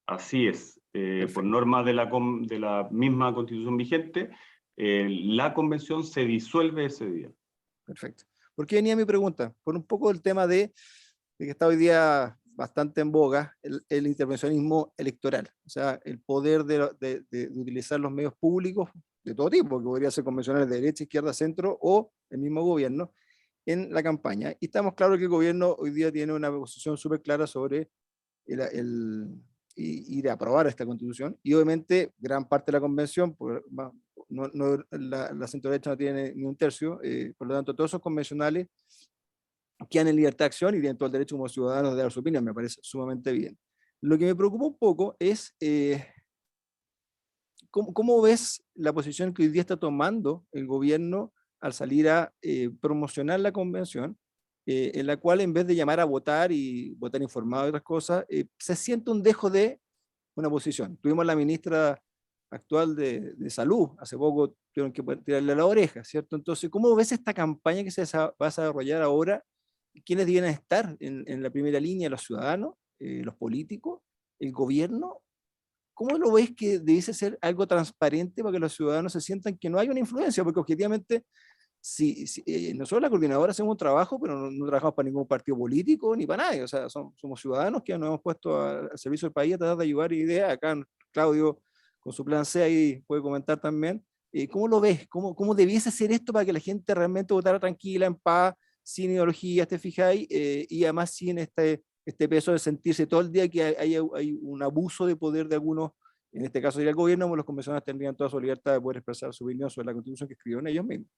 Así es, por norma de la misma constitución vigente, la convención se disuelve ese día. Perfecto. ¿Por qué venía mi pregunta? Por un poco el tema de que está hoy día bastante en boga el intervencionismo electoral, o sea, el poder de utilizar los medios públicos de todo tipo, que podría ser convencionales de derecha, izquierda, centro o el mismo gobierno en la campaña. Y estamos claros que el gobierno hoy día tiene una posición súper clara sobre ir a aprobar esta constitución, y obviamente gran parte de la convención, la centro derecha no tiene ni un tercio, por lo tanto todos esos convencionales quedan en libertad de acción y tienen todo el derecho como ciudadanos de dar su opinión, me parece sumamente bien. Lo que me preocupa un poco es ¿cómo ves la posición que hoy día está tomando el gobierno al salir a promocionar la convención, en la cual en vez de llamar a votar y votar informado y otras cosas, se siente un dejo de una posición? Tuvimos la ministra actual de Salud, hace poco tuvieron que tirarle la oreja, ¿cierto? Entonces, ¿cómo ves esta campaña que se va a desarrollar ahora? ¿Quiénes deben estar en la primera línea? ¿Los ciudadanos, los políticos, el gobierno? ¿Cómo lo ves que debiese ser algo transparente para que los ciudadanos se sientan que no hay una influencia? Porque objetivamente, nosotros la coordinadora hacemos un trabajo, pero no trabajamos para ningún partido político ni para nadie. O sea, somos ciudadanos que nos hemos puesto al servicio del país a tratar de ayudar ideas. Acá Claudio, con su plan C, ahí puede comentar también. ¿Cómo lo ves? ¿Cómo debiese ser esto para que la gente realmente votara tranquila, en paz, sin ideología, te fijáis, y además sin este peso de sentirse todo el día que hay un abuso de poder de algunos, en este caso sería el gobierno, pues los convencionales tendrían toda su libertad de poder expresar su opinión sobre la constitución que escribieron ellos mismos?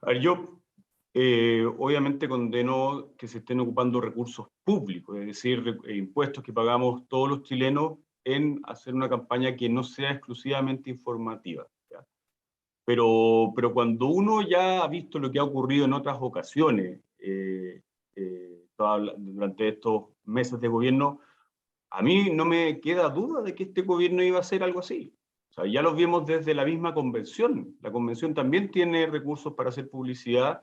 A ver, yo obviamente condeno que se estén ocupando recursos públicos, es decir, impuestos que pagamos todos los chilenos en hacer una campaña que no sea exclusivamente informativa, ¿ya? Pero cuando uno ya ha visto lo que ha ocurrido en otras ocasiones, durante estos meses de gobierno, a mí no me queda duda de que este gobierno iba a hacer algo así. O sea, ya lo vimos desde la misma convención. La convención también tiene recursos para hacer publicidad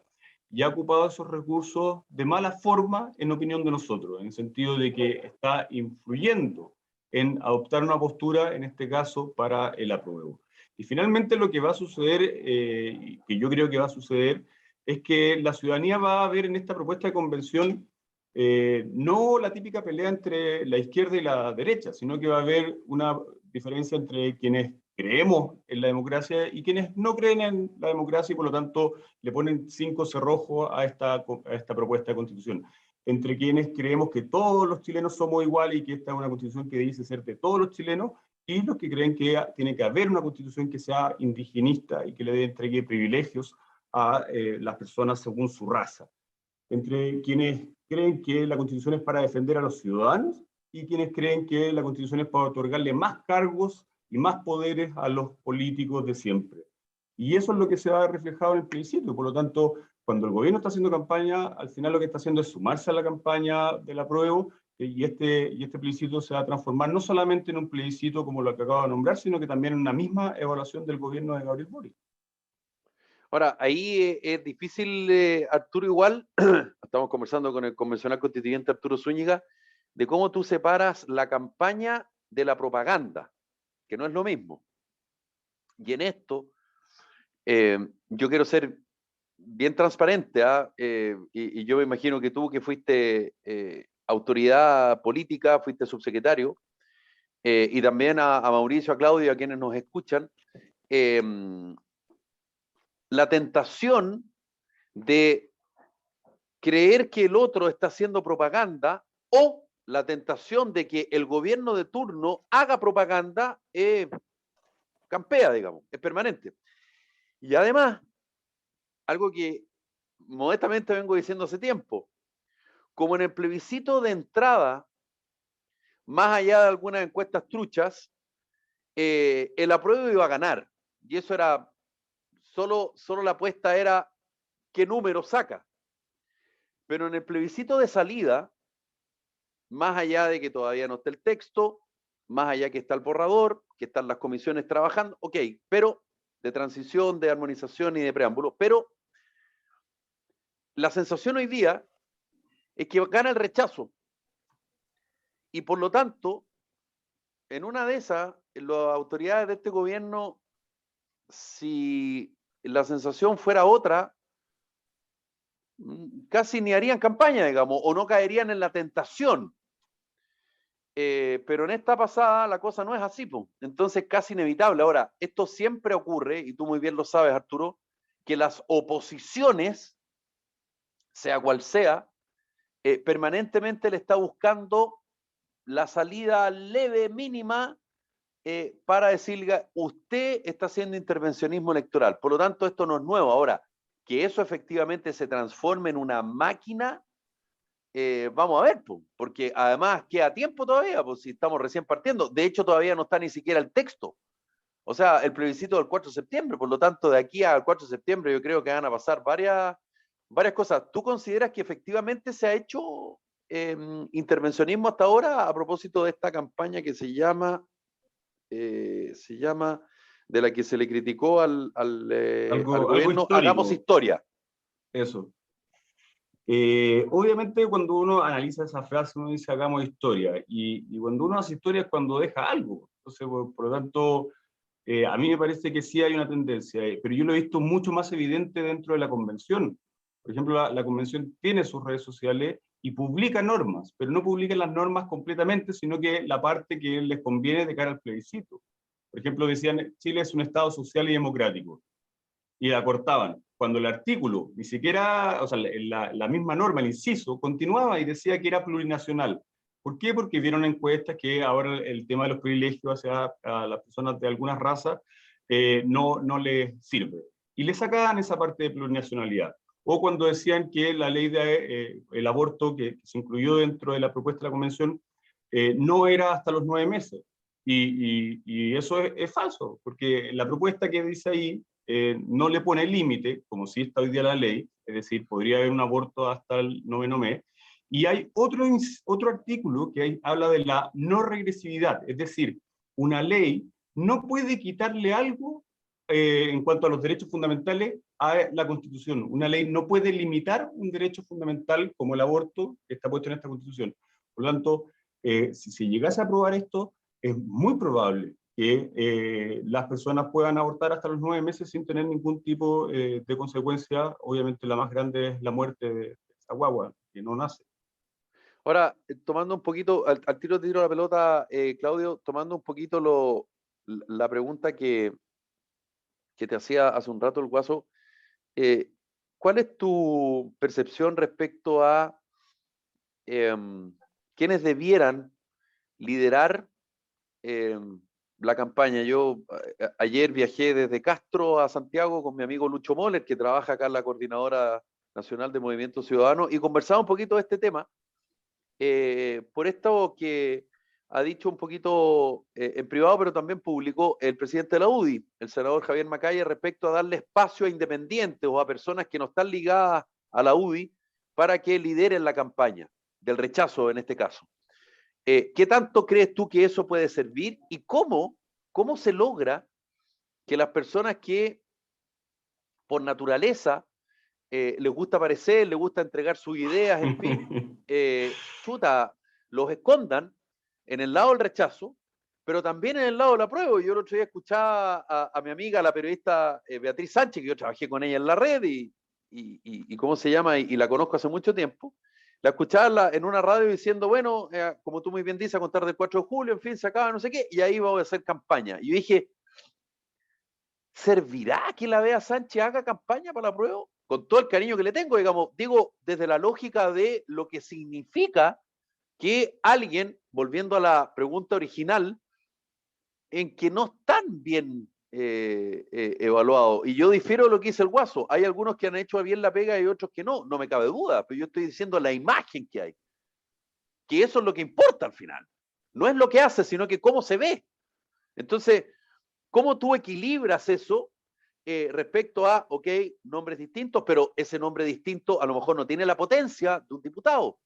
y ha ocupado esos recursos de mala forma, en opinión de nosotros, en el sentido de que está influyendo en adoptar una postura, en este caso, para el apruebo. Y finalmente lo que va a suceder, y que yo creo que va a suceder, es que la ciudadanía va a ver en esta propuesta de convención no la típica pelea entre la izquierda y la derecha, sino que va a haber una diferencia entre quienes creemos en la democracia y quienes no creen en la democracia y por lo tanto le ponen 5 cerrojos a esta propuesta de constitución. Entre quienes creemos que todos los chilenos somos iguales y que esta es una constitución que dice ser de todos los chilenos, y los que creen que tiene que haber una constitución que sea indigenista y que le entregue privilegios a las personas según su raza. Entre quienes creen que la constitución es para defender a los ciudadanos y quienes creen que la constitución es para otorgarle más cargos y más poderes a los políticos de siempre. Y eso es lo que se va reflejado en el plebiscito. Por lo tanto, cuando el gobierno está haciendo campaña, al final lo que está haciendo es sumarse a la campaña del apruebo, y este plebiscito se va a transformar no solamente en un plebiscito como lo que acabo de nombrar, sino que también en una misma evaluación del gobierno de Gabriel Boric. Ahora, ahí es difícil, Arturo, igual, estamos conversando con el convencional constituyente Arturo Zúñiga, de cómo tú separas la campaña de la propaganda, que no es lo mismo. Y en esto, yo quiero ser bien transparente, y yo me imagino que tú, que fuiste autoridad política, fuiste subsecretario, y también a Mauricio, a Claudio, a quienes nos escuchan, la tentación de creer que el otro está haciendo propaganda, o la tentación de que el gobierno de turno haga propaganda, campea, digamos, es permanente. Y además, algo que modestamente vengo diciendo hace tiempo, como en el plebiscito de entrada, más allá de algunas encuestas truchas, el apruebo iba a ganar, y eso era, solo la apuesta era qué número saca. Pero en el plebiscito de salida, más allá de que todavía no está el texto, más allá que está el borrador, que están las comisiones trabajando, ok, pero de transición, de armonización y de preámbulo, pero la sensación hoy día es que gana el rechazo. Y por lo tanto, en una de esas, las autoridades de este gobierno, si la sensación fuera otra, casi ni harían campaña, digamos, o no caerían en la tentación. Pero en esta pasada la cosa no es así, pues. Entonces casi inevitable. Ahora, esto siempre ocurre, y tú muy bien lo sabes, Arturo, que las oposiciones, sea cual sea, permanentemente le está buscando la salida leve, mínima, para decirle, usted está haciendo intervencionismo electoral. Por lo tanto, esto no es nuevo. Ahora, que eso efectivamente se transforme en una máquina, vamos a ver, porque además queda tiempo todavía, pues si estamos recién partiendo. De hecho, todavía no está ni siquiera el texto. O sea, el plebiscito del 4 de septiembre, por lo tanto, de aquí al 4 de septiembre yo creo que van a pasar varias cosas. ¿Tú consideras que efectivamente se ha hecho intervencionismo hasta ahora a propósito de esta campaña que se llama, de la que se le criticó al gobierno, histórico. Hagamos historia? Eso. Obviamente cuando uno analiza esa frase uno dice hagamos historia, y cuando uno hace historia es cuando deja algo. Entonces, por lo tanto, a mí me parece que sí hay una tendencia, pero yo lo he visto mucho más evidente dentro de la convención. Por ejemplo, la convención tiene sus redes sociales y publica normas, pero no publica las normas completamente, sino que la parte que les conviene de cara al plebiscito. Por ejemplo, decían Chile es un Estado social y democrático, y la cortaban. Cuando el artículo, ni siquiera, o sea, la misma norma, el inciso, continuaba y decía que era plurinacional. ¿Por qué? Porque vieron encuestas que ahora el tema de los privilegios hacia a las personas de algunas razas no les sirve. Y le sacaban esa parte de plurinacionalidad. O cuando decían que la ley del aborto que se incluyó dentro de la propuesta de la convención no era hasta los 9 meses. Y eso es falso, porque la propuesta que dice ahí no le pone límite, como si está hoy día la ley, es decir, podría haber un aborto hasta el 9º mes. Y hay otro artículo que habla de la no regresividad, es decir, una ley no puede quitarle algo en cuanto a los derechos fundamentales a la Constitución. Una ley no puede limitar un derecho fundamental como el aborto que está puesto en esta Constitución. Por lo tanto, si se llegase a aprobar esto, es muy probable que las personas puedan abortar hasta los 9 meses sin tener ningún tipo de consecuencia. Obviamente la más grande es la muerte de esa guagua que no nace. Ahora, tomando un poquito, al tiro te tiro la pelota, Claudio, tomando un poquito la pregunta que te hacía hace un rato el Guaso, ¿cuál es tu percepción respecto a quienes debieran liderar la campaña? Yo ayer viajé desde Castro a Santiago con mi amigo Lucho Moller, que trabaja acá en la Coordinadora Nacional de Movimiento Ciudadano, y conversaba un poquito de este tema, por esto que ha dicho un poquito en privado, pero también público, el presidente de la UDI, el senador Javier Macaya, respecto a darle espacio a independientes o a personas que no están ligadas a la UDI para que lideren la campaña del rechazo en este caso. ¿Qué tanto crees tú que eso puede servir y cómo se logra que las personas que por naturaleza les gusta aparecer, les gusta entregar sus ideas, en fin, los escondan en el lado del rechazo, pero también en el lado de la prueba? Yo el otro día escuchaba a mi amiga, la periodista Beatriz Sánchez, que yo trabajé con ella en la red y ¿cómo se llama? Y la conozco hace mucho tiempo. La escuchaba en una radio diciendo, bueno, como tú muy bien dices, a contar del 4 de julio, en fin, se acaba no sé qué, y ahí vamos a hacer campaña. Y yo dije, ¿servirá que la Bea Sánchez haga campaña para la prueba? Con todo el cariño que le tengo, digamos, digo, desde la lógica de lo que significa que alguien, volviendo a la pregunta original, en que no están bien evaluados. Y yo difiero de lo que dice el Guaso. Hay algunos que han hecho bien la pega y otros que no me cabe duda, pero yo estoy diciendo la imagen que hay. Que eso es lo que importa al final. No es lo que hace, sino que cómo se ve. Entonces, ¿cómo tú equilibras eso respecto a, ok, nombres distintos, pero ese nombre distinto a lo mejor no tiene la potencia de un diputado,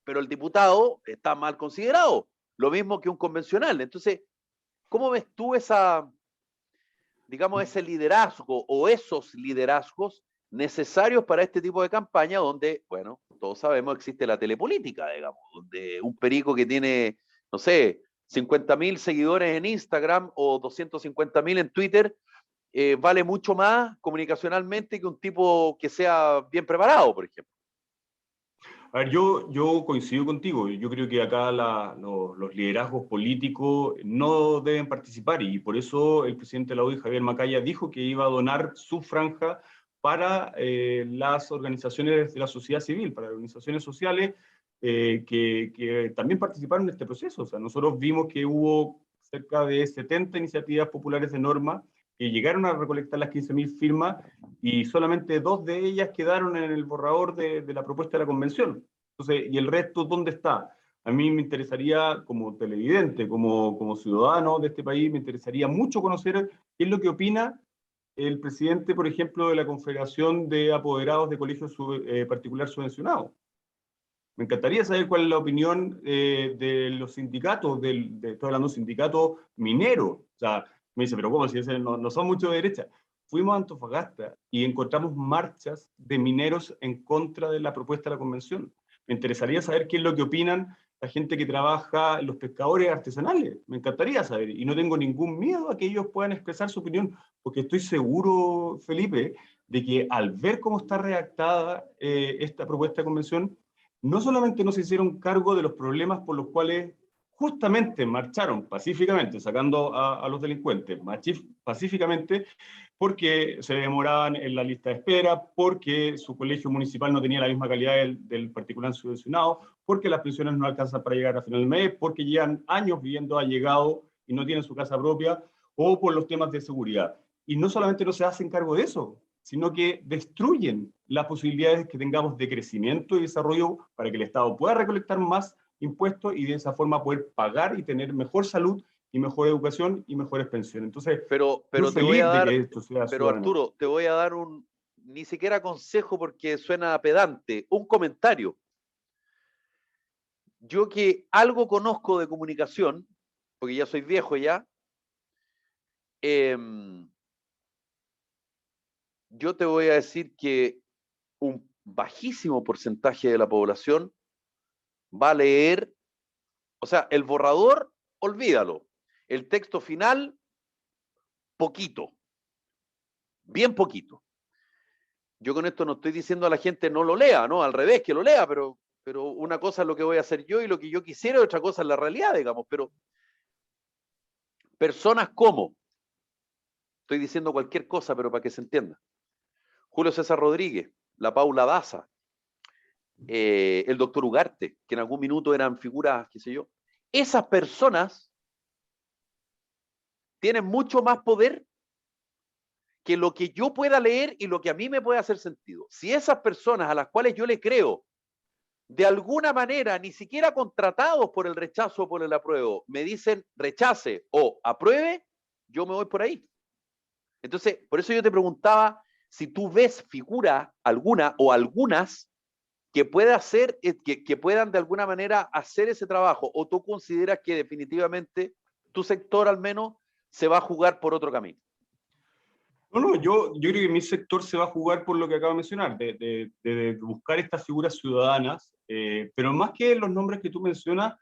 pero el diputado está mal considerado, lo mismo que un convencional? Entonces, ¿cómo ves tú digamos, ese liderazgo o esos liderazgos necesarios para este tipo de campaña donde, bueno, todos sabemos, existe la telepolítica, digamos, donde un perico que tiene, no sé, 50.000 seguidores en Instagram o 250.000 en Twitter, vale mucho más comunicacionalmente que un tipo que sea bien preparado, por ejemplo? A ver, yo coincido contigo. Yo creo que acá los liderazgos políticos no deben participar y por eso el presidente de la UDI, Javier Macaya, dijo que iba a donar su franja para las organizaciones de la sociedad civil, para organizaciones sociales que también participaron en este proceso. O sea, nosotros vimos que hubo cerca de 70 iniciativas populares de norma que llegaron a recolectar las 15.000 firmas y solamente 2 de ellas quedaron en el borrador de la propuesta de la convención. Entonces, ¿y el resto dónde está? A mí me interesaría, como televidente, como ciudadano de este país, me interesaría mucho conocer qué es lo que opina el presidente, por ejemplo, de la Confederación de Apoderados de Colegios Particular Subvencionados. Me encantaría saber cuál es la opinión de los sindicatos, estoy hablando de sindicatos mineros. O sea, me dice, pero ¿cómo? Si no son mucho de derecha. Fuimos a Antofagasta y encontramos marchas de mineros en contra de la propuesta de la convención. Me interesaría saber qué es lo que opinan la gente que trabaja, los pescadores artesanales. Me encantaría saber. Y no tengo ningún miedo a que ellos puedan expresar su opinión, porque estoy seguro, Felipe, de que al ver cómo está redactada esta propuesta de convención, no solamente no se hicieron cargo de los problemas por los cuales justamente marcharon pacíficamente, sacando a los delincuentes, pacíficamente, porque se demoraban en la lista de espera, porque su colegio municipal no tenía la misma calidad del particular subvencionado, porque las pensiones no alcanzan para llegar a final del mes, porque llevan años viviendo allegado y no tienen su casa propia, o por los temas de seguridad. Y no solamente no se hacen cargo de eso, sino que destruyen las posibilidades que tengamos de crecimiento y desarrollo para que el Estado pueda recolectar más impuestos y de esa forma poder pagar y tener mejor salud y mejor educación y mejores pensiones. Entonces, Pero yo te voy a feliz de dar, que esto sea pero ciudadano. Arturo, te voy a dar ni siquiera consejo porque suena pedante, un comentario. Yo que algo conozco de comunicación, porque ya soy viejo ya, yo te voy a decir que un bajísimo porcentaje de la población va a leer, o sea, el borrador, olvídalo. El texto final, poquito, bien poquito. Yo con esto no estoy diciendo a la gente no lo lea, no, al revés, que lo lea, pero una cosa es lo que voy a hacer yo y lo que yo quisiera, y otra cosa es la realidad, digamos, pero personas como, estoy diciendo cualquier cosa, pero para que se entienda, Julio César Rodríguez, la Paula Daza, el doctor Ugarte, que en algún minuto eran figuras, qué sé yo, esas personas tienen mucho más poder que lo que yo pueda leer y lo que a mí me puede hacer sentido. Si esas personas a las cuales yo le creo, de alguna manera, ni siquiera contratados por el rechazo o por el apruebo, me dicen rechace o apruebe, yo me voy por ahí. Entonces, por eso yo te preguntaba si tú ves figura alguna o algunas que pueda hacer, que puedan de alguna manera hacer ese trabajo, o tú consideras que definitivamente tu sector al menos se va a jugar por otro camino. No, yo creo que mi sector se va a jugar por lo que acabo de mencionar, de buscar estas figuras ciudadanas, pero más que los nombres que tú mencionas,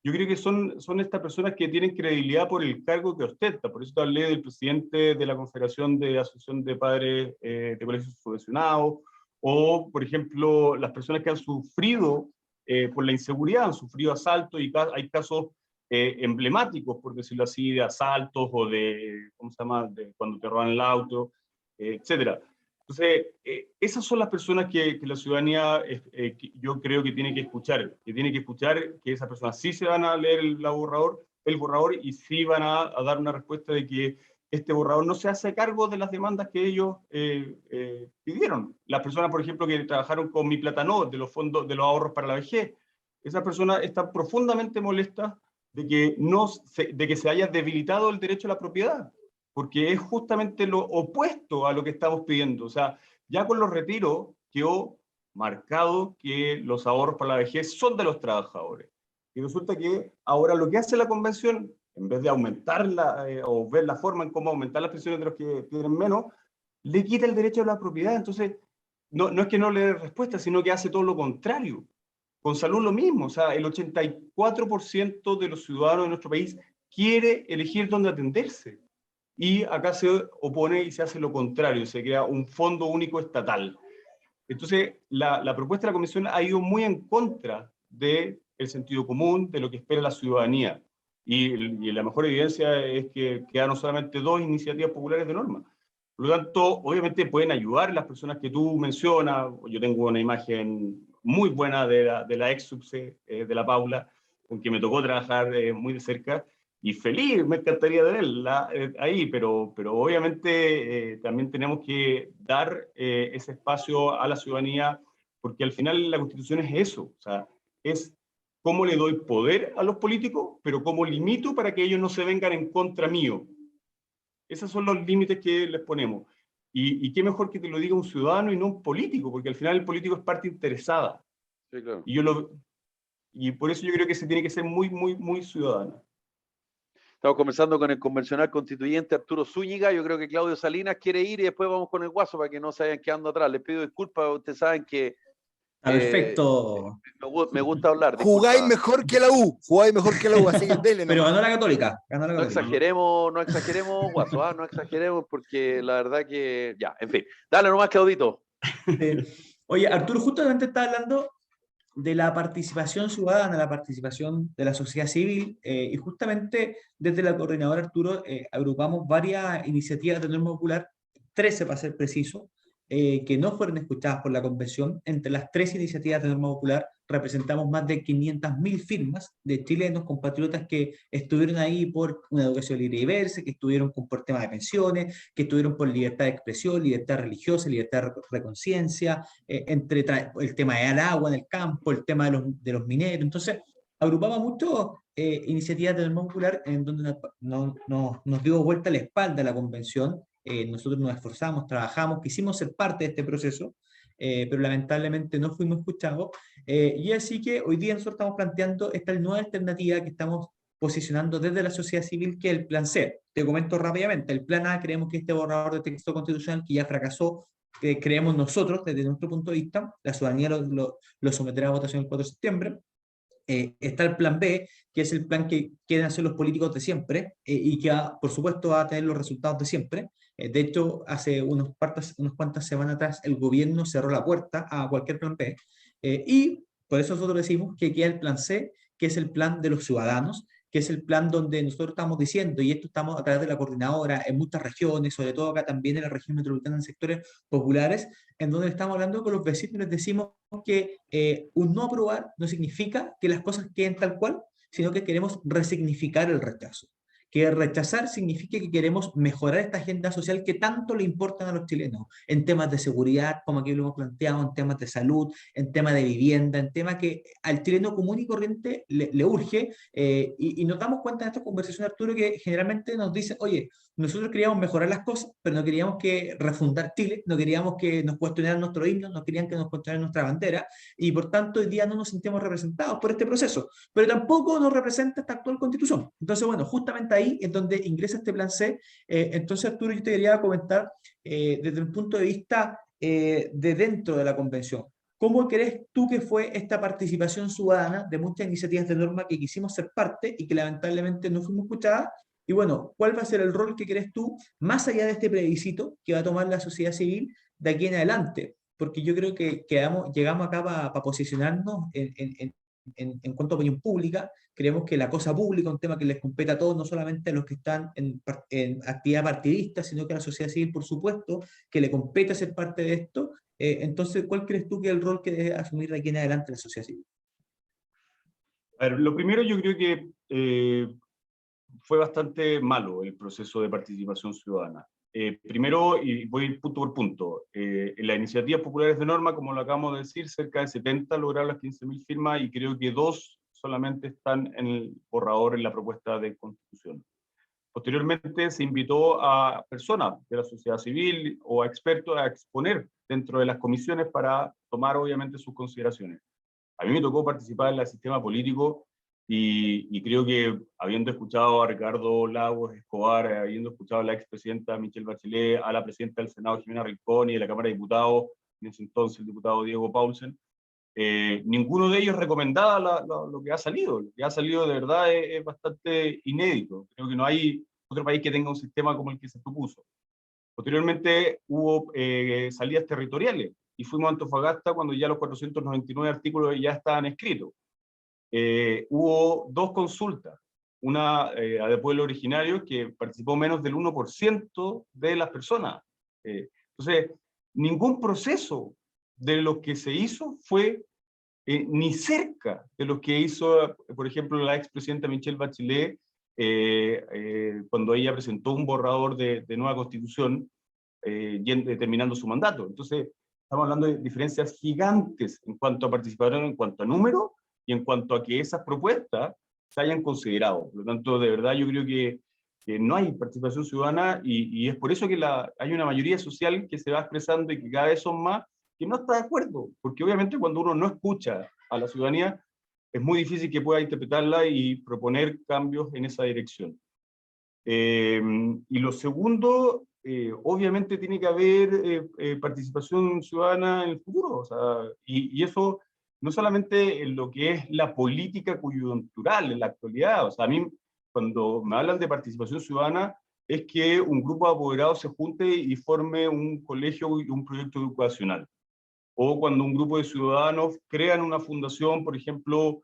yo creo que son estas personas que tienen credibilidad por el cargo que ostenta. Por eso te hablé del presidente de la Confederación de Asociación de Padres de Colegios Subvencionados, o, por ejemplo, las personas que han sufrido por la inseguridad, han sufrido asaltos, y hay casos emblemáticos, por decirlo así, de asaltos o de, ¿cómo se llama?, de cuando te roban el auto, etcétera. Entonces, esas son las personas que la ciudadanía que yo creo que tiene que escuchar, que esas personas sí se van a leer el borrador y sí van a dar una respuesta de que este borrador no se hace cargo de las demandas que ellos pidieron. Las personas, por ejemplo, que trabajaron con Mi Plata No, de los fondos, de los ahorros para la vejez, esas personas están profundamente molestas de que se haya debilitado el derecho a la propiedad, porque es justamente lo opuesto a lo que estamos pidiendo. O sea, ya con los retiros quedó marcado que los ahorros para la vejez son de los trabajadores. Y resulta que ahora lo que hace la convención, en vez de aumentarla o ver la forma en cómo aumentar las pensiones de los que tienen menos, le quita el derecho a la propiedad. Entonces, no es que no le dé respuesta, sino que hace todo lo contrario. Con salud lo mismo, o sea, el 84% de los ciudadanos de nuestro país quiere elegir dónde atenderse. Y acá se opone y se hace lo contrario, se crea un fondo único estatal. Entonces, la propuesta de la Comisión ha ido muy en contra del sentido común, de lo que espera la ciudadanía. Y la mejor evidencia es que quedaron solamente 2 iniciativas populares de norma. Por lo tanto, obviamente pueden ayudar las personas que tú mencionas. Yo tengo una imagen muy buena de la ex subse de la Paula, con quien me tocó trabajar muy de cerca, y feliz, me encantaría tenerla ahí, pero obviamente también tenemos que dar ese espacio a la ciudadanía, porque al final la Constitución es eso, o sea, es cómo le doy poder a los políticos, pero cómo limito para que ellos no se vengan en contra mío. Esos son los límites que les ponemos. Y qué mejor que te lo diga un ciudadano y no un político, porque al final el político es parte interesada. Sí, claro. Y por eso yo creo que se tiene que ser muy, muy, muy ciudadana. Estamos conversando con el convencional constituyente Arturo Zúñiga. Yo creo que Claudio Salinas quiere ir y después vamos con el Guaso para que no se vayan quedando atrás. Les pido disculpas, ustedes saben que Perfecto. me gusta hablar. Jugáis Disculpa. mejor que la U, así que dele Pero nomás. ganó la Católica. No exageremos, Guaso, no exageremos, porque la verdad que ya, en fin. Dale nomás, Claudito. Oye, Arturo, justamente está hablando de la participación ciudadana, la participación de la sociedad civil, y justamente desde la coordinadora, Arturo, agrupamos varias iniciativas de norma popular, 13 para ser preciso, que no fueron escuchadas por la convención. Entre las 3 iniciativas de norma popular representamos más de 500.000 firmas de chilenos, compatriotas que estuvieron ahí por una educación libre y diversa, que estuvieron por temas de pensiones, que estuvieron por libertad de expresión, libertad religiosa, libertad de conciencia, entre el tema del agua en el campo, el tema de los mineros. Entonces, agrupamos mucho iniciativas de norma popular en donde nos dio vuelta la espalda a la convención. Nosotros nos esforzamos, trabajamos, quisimos ser parte de este proceso, pero lamentablemente no fuimos escuchados. Y así que hoy día nosotros estamos planteando esta nueva alternativa que estamos posicionando desde la sociedad civil, que es el plan C. Te comento rápidamente. El plan A, creemos que este borrador de texto constitucional que ya fracasó que creemos nosotros, desde nuestro punto de vista, la ciudadanía lo someterá a votación el 4 de septiembre. Está el plan B, que es el plan que quieren hacer los políticos de siempre, y que por supuesto va a tener los resultados de siempre. De hecho, hace unas cuantas semanas atrás el gobierno cerró la puerta a cualquier plan B, y por eso nosotros decimos que queda el plan C, que es el plan de los ciudadanos, que es el plan donde nosotros estamos diciendo, y esto estamos a través de la coordinadora en muchas regiones, sobre todo acá también en la región metropolitana, en sectores populares, en donde estamos hablando con los vecinos y les decimos que un no aprobar no significa que las cosas queden tal cual, sino que queremos resignificar el rechazo. Que rechazar significa que queremos mejorar esta agenda social que tanto le importan a los chilenos, en temas de seguridad, como aquí lo hemos planteado, en temas de salud, en temas de vivienda, en temas que al chileno común y corriente le urge, y nos damos cuenta en esta conversación, Arturo, que generalmente nos dicen, oye, nosotros queríamos mejorar las cosas, pero no queríamos que refundar Chile, no queríamos que nos cuestionaran nuestro himno, no querían que nos cuestionaran nuestra bandera, y por tanto hoy día no nos sentimos representados por este proceso, pero tampoco nos representa esta actual constitución. Entonces, bueno, justamente ahí es donde ingresa este plan C. Entonces, Arturo, yo te quería comentar desde el punto de vista de dentro de la convención. ¿Cómo crees tú que fue esta participación ciudadana de muchas iniciativas de norma que quisimos ser parte y que lamentablemente no fuimos escuchadas? Y bueno, ¿cuál va a ser el rol que crees tú, más allá de este plebiscito, que va a tomar la sociedad civil de aquí en adelante? Porque yo creo que llegamos acá para posicionarnos en cuanto a opinión pública. Creemos que la cosa pública es un tema que les compete a todos, no solamente a los que están en actividad partidista, sino que a la sociedad civil, por supuesto, que le compete ser parte de esto. Entonces, ¿cuál crees tú que es el rol que debe asumir de aquí en adelante la sociedad civil? A ver, lo primero, yo creo que fue bastante malo el proceso de participación ciudadana. Primero, y voy a ir punto por punto, en las iniciativas populares de norma, como lo acabamos de decir, cerca de 70 lograron las 15.000 firmas, y creo que 2 solamente están en el borrador en la propuesta de constitución. Posteriormente se invitó a personas de la sociedad civil o a expertos a exponer dentro de las comisiones para tomar obviamente sus consideraciones. A mí me tocó participar en el sistema político, y creo que habiendo escuchado a Ricardo Lagos Escobar, habiendo escuchado a la expresidenta Michelle Bachelet, a la presidenta del Senado Jimena Rincón, y de la Cámara de Diputados, en ese entonces el diputado Diego Paulsen, ninguno de ellos recomendaba lo que ha salido. Lo que ha salido de verdad es bastante inédito. Creo que no hay otro país que tenga un sistema como el que se propuso. Posteriormente hubo salidas territoriales, y fuimos a Antofagasta cuando ya los 499 artículos ya estaban escritos. Hubo 2 consultas, una de pueblo originario que participó menos del 1% de las personas. Entonces, ningún proceso de lo que se hizo fue ni cerca de lo que hizo, por ejemplo, la expresidenta Michelle Bachelet cuando ella presentó un borrador de nueva constitución terminando su mandato. Entonces, estamos hablando de diferencias gigantes en cuanto a participación, en cuanto a número, y en cuanto a que esas propuestas se hayan considerado. Por lo tanto, de verdad, yo creo que no hay participación ciudadana, y es por eso que hay una mayoría social que se va expresando, y que cada vez son más, que no está de acuerdo, porque obviamente cuando uno no escucha a la ciudadanía, es muy difícil que pueda interpretarla y proponer cambios en esa dirección. Y lo segundo, obviamente tiene que haber participación ciudadana en el futuro, o sea, y eso no solamente en lo que es la política coyuntural en la actualidad. O sea, a mí cuando me hablan de participación ciudadana es que un grupo de apoderados se junte y forme un colegio y un proyecto educacional, o cuando un grupo de ciudadanos crean una fundación, por ejemplo,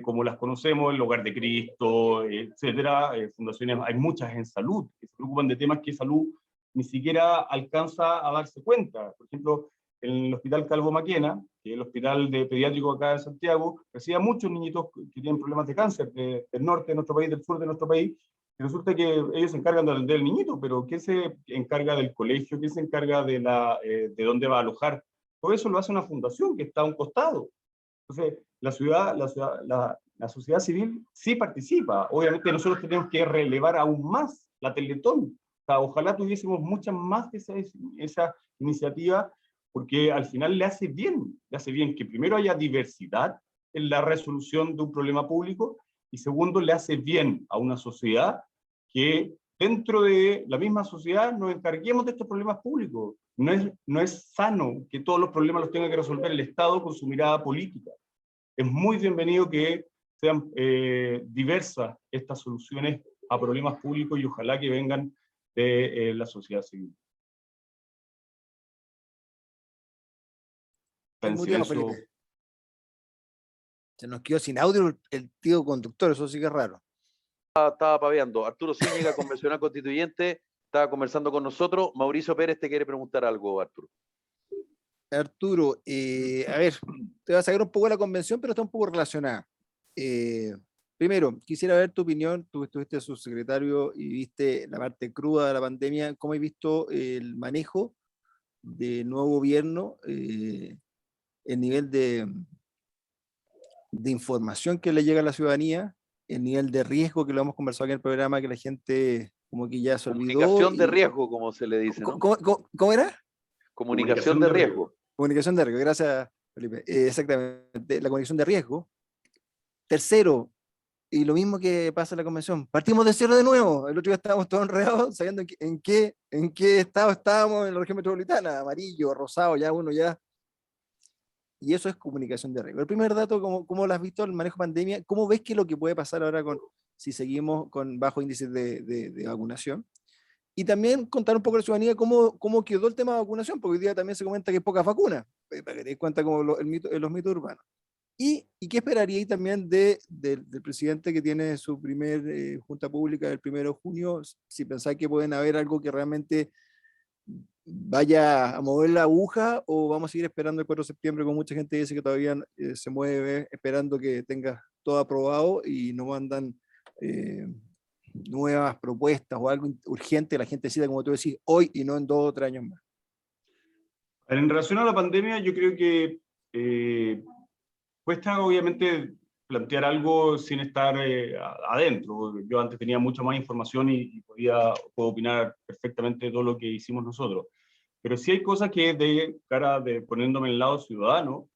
como las conocemos, el Hogar de Cristo, etcétera, fundaciones, hay muchas en salud, que se preocupan de temas que salud ni siquiera alcanza a darse cuenta. Por ejemplo, en el Hospital Calvo Maquena, que es el hospital de pediátrico acá en Santiago, recibe a muchos niñitos que tienen problemas de cáncer del norte de nuestro país, del sur de nuestro país, y resulta que ellos se encargan de atender al niñito, pero ¿quién se encarga del colegio? ¿Quién se encarga de dónde va a alojar? Todo eso lo hace una fundación que está a un costado. Entonces, la sociedad civil sí participa. Obviamente nosotros tenemos que relevar aún más la Teletón. O sea, ojalá tuviésemos muchas más de esa iniciativa, porque al final le hace bien que primero haya diversidad en la resolución de un problema público, y segundo, le hace bien a una sociedad que dentro de la misma sociedad nos encarguemos de estos problemas públicos. No es sano que todos los problemas los tenga que resolver el Estado con su mirada política. Es muy bienvenido que sean diversas estas soluciones a problemas públicos y ojalá que vengan de la sociedad civil. Estás muteado, Felipe. Se nos quedó sin audio el tío conductor, eso sí que es raro. Estaba paveando. Arturo Zúñiga, convencional constituyente, estaba conversando con nosotros. Mauricio Pérez te quiere preguntar algo, Arturo. Arturo, a ver, te va a sacar un poco de la convención, pero está un poco relacionada. Primero, quisiera ver tu opinión. Tú estuviste subsecretario y viste la parte cruda de la pandemia. ¿Cómo has visto el manejo del nuevo gobierno, el nivel de información que le llega a la ciudadanía, el nivel de riesgo que lo hemos conversado aquí en el programa, que la gente como que ya se olvidó? Comunicación de riesgo, como se le dice, ¿no? ¿Cómo era? Comunicación de riesgo. Comunicación de riesgo, gracias, Felipe. Exactamente, la comunicación de riesgo. Tercero, y lo mismo que pasa en la convención, partimos de cero de nuevo. El otro día estábamos todos enredados sabiendo en qué estado estábamos en la región metropolitana, amarillo, rosado, ya uno ya. Y eso es comunicación de riesgo. El primer dato, ¿cómo lo has visto el manejo de pandemia? ¿Cómo ves que lo que puede pasar ahora si seguimos con bajos índices de vacunación? Y también contar un poco a la ciudadanía cómo quedó el tema de vacunación, porque hoy día también se comenta que hay pocas vacunas, para que te des cuenta como los mitos urbanos. ¿Y qué esperaría también del presidente que tiene su primer junta pública el 1 de junio? Si pensáis que pueden haber algo que realmente vaya a mover la aguja, o vamos a seguir esperando el 4 de septiembre, como mucha gente dice que todavía se mueve esperando que tenga todo aprobado y no mandan nuevas propuestas o algo urgente, la gente decida, como tú decís, hoy y no en 2 o 3 años más. En relación a la pandemia, yo creo que cuesta obviamente plantear algo sin estar adentro. Yo antes tenía mucha más información y puedo opinar perfectamente de todo lo que hicimos nosotros. Pero sí hay cosas que de cara de poniéndome en el lado ciudadano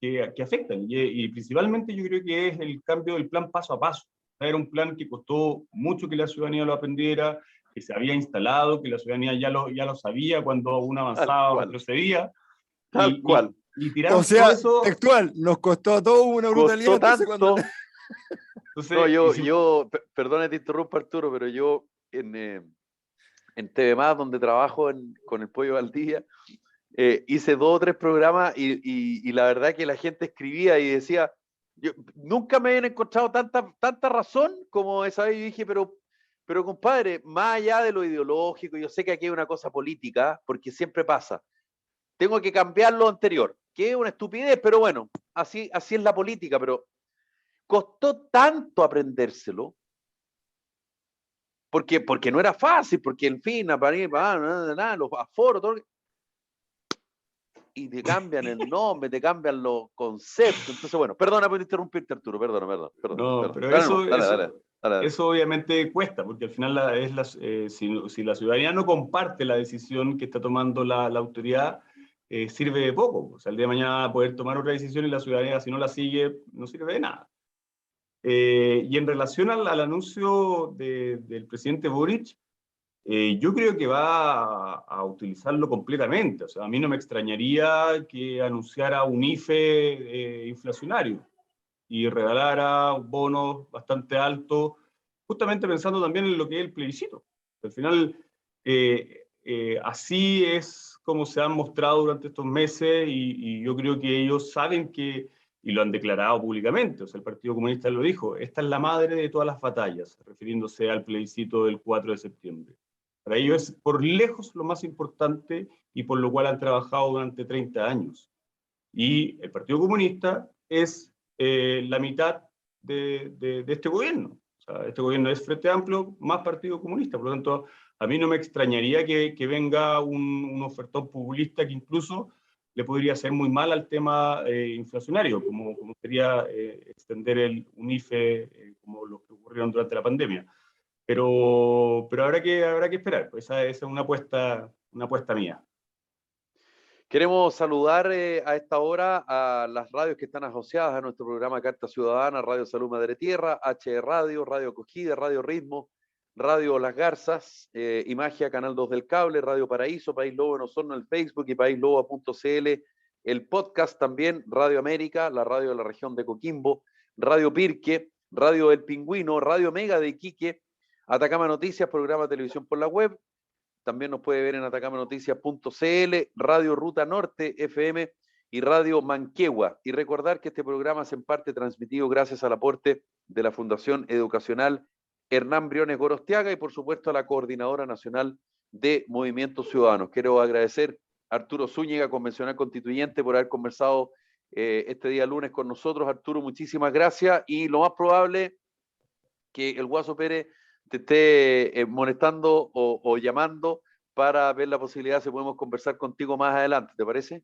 que afectan. Y principalmente yo creo que es el cambio del plan paso a paso. Era un plan que costó mucho que la ciudadanía lo aprendiera, que se había instalado, que la ciudadanía ya lo sabía cuando uno avanzaba o retrocedía. Tal cual. Y tiraron o sea, todo eso. Textual, nos costó a todos una brutalidad. Costó tanto. Entonces, no, perdona te interrumpo, Arturo, pero yo en TV Más, donde trabajo con el Pollo Valdivia, hice 2 o 3 programas y la verdad que la gente escribía y decía, yo nunca me habían encontrado tanta razón como esa vez. Y dije, pero compadre, más allá de lo ideológico, yo sé que aquí hay una cosa política, porque siempre pasa. Tengo que cambiar lo anterior, que es una estupidez, pero bueno, así es la política, pero costó tanto aprendérselo, porque no era fácil, porque en fin, los aforos, todo, y te cambian el nombre, te cambian los conceptos. Entonces, bueno, perdona por interrumpirte, Arturo, perdón. Pero dale. Eso obviamente cuesta, porque al final si la ciudadanía no comparte la decisión que está tomando la autoridad, sirve de poco. O sea, el día de mañana poder tomar otra decisión y la ciudadanía, si no la sigue, no sirve de nada. Y en relación al anuncio del presidente Boric, yo creo que va a utilizarlo completamente. O sea, a mí no me extrañaría que anunciara un IFE inflacionario y regalara bonos bastante altos, justamente pensando también en lo que es el plebiscito. Al final, así es como se han mostrado durante estos meses y yo creo que ellos saben que, y lo han declarado públicamente, o sea, el Partido Comunista lo dijo, esta es la madre de todas las batallas, refiriéndose al plebiscito del 4 de septiembre. Para ellos es por lejos lo más importante y por lo cual han trabajado durante 30 años. Y el Partido Comunista es la mitad de este gobierno. O sea, este gobierno es Frente Amplio más Partido Comunista. Por lo tanto, a mí no me extrañaría que venga un ofertón populista que incluso le podría hacer muy mal al tema inflacionario, como sería extender un IFE como lo que ocurrieron durante la pandemia. Pero habrá que esperar, pues esa es una apuesta mía. Queremos saludar a esta hora a las radios que están asociadas a nuestro programa Carta Ciudadana: Radio Salud Madre Tierra, H Radio, Radio Acogida, Radio Ritmo, Radio Las Garzas, Imagia, Canal 2 del Cable, Radio Paraíso, País Lobo en Osorno, el Facebook y paislobo.cl, el podcast también, Radio América, la radio de la región de Coquimbo, Radio Pirque, Radio El Pingüino, Radio Mega de Iquique, Atacama Noticias, programa de televisión por la web, también nos puede ver en atacamanoticias.cl, Radio Ruta Norte FM y Radio Manquehua. Y recordar que este programa es en parte transmitido gracias al aporte de la Fundación Educacional Hernán Briones Gorostiaga y por supuesto a la Coordinadora Nacional de Movimientos Ciudadanos. Quiero agradecer a Arturo Zúñiga, convencional constituyente, por haber conversado este día lunes con nosotros. Arturo, muchísimas gracias, y lo más probable que el Guaso Pérez te esté molestando o llamando para ver la posibilidad si podemos conversar contigo más adelante, ¿te parece?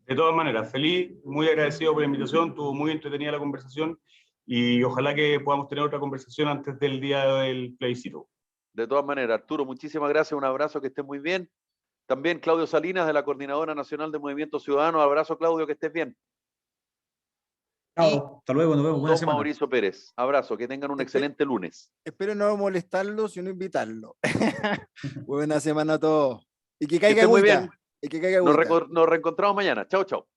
De todas maneras, feliz, muy agradecido por la invitación, estuvo muy entretenida la conversación y ojalá que podamos tener otra conversación antes del día del plebiscito. De todas maneras, Arturo, muchísimas gracias, un abrazo, que estés muy bien. También Claudio Salinas, de la Coordinadora Nacional de Movimiento Ciudadano. Abrazo, Claudio, que estés bien. Chao, hasta luego, nos vemos. Buena Don semana. Mauricio Pérez, abrazo, que tengan un excelente lunes. Espero no molestarlo, sino invitarlo. Buena semana a todos. Y que Que caiga esté muy agüita. bien. Y que caiga Nos agüita. reencontramos mañana. Chao, chao.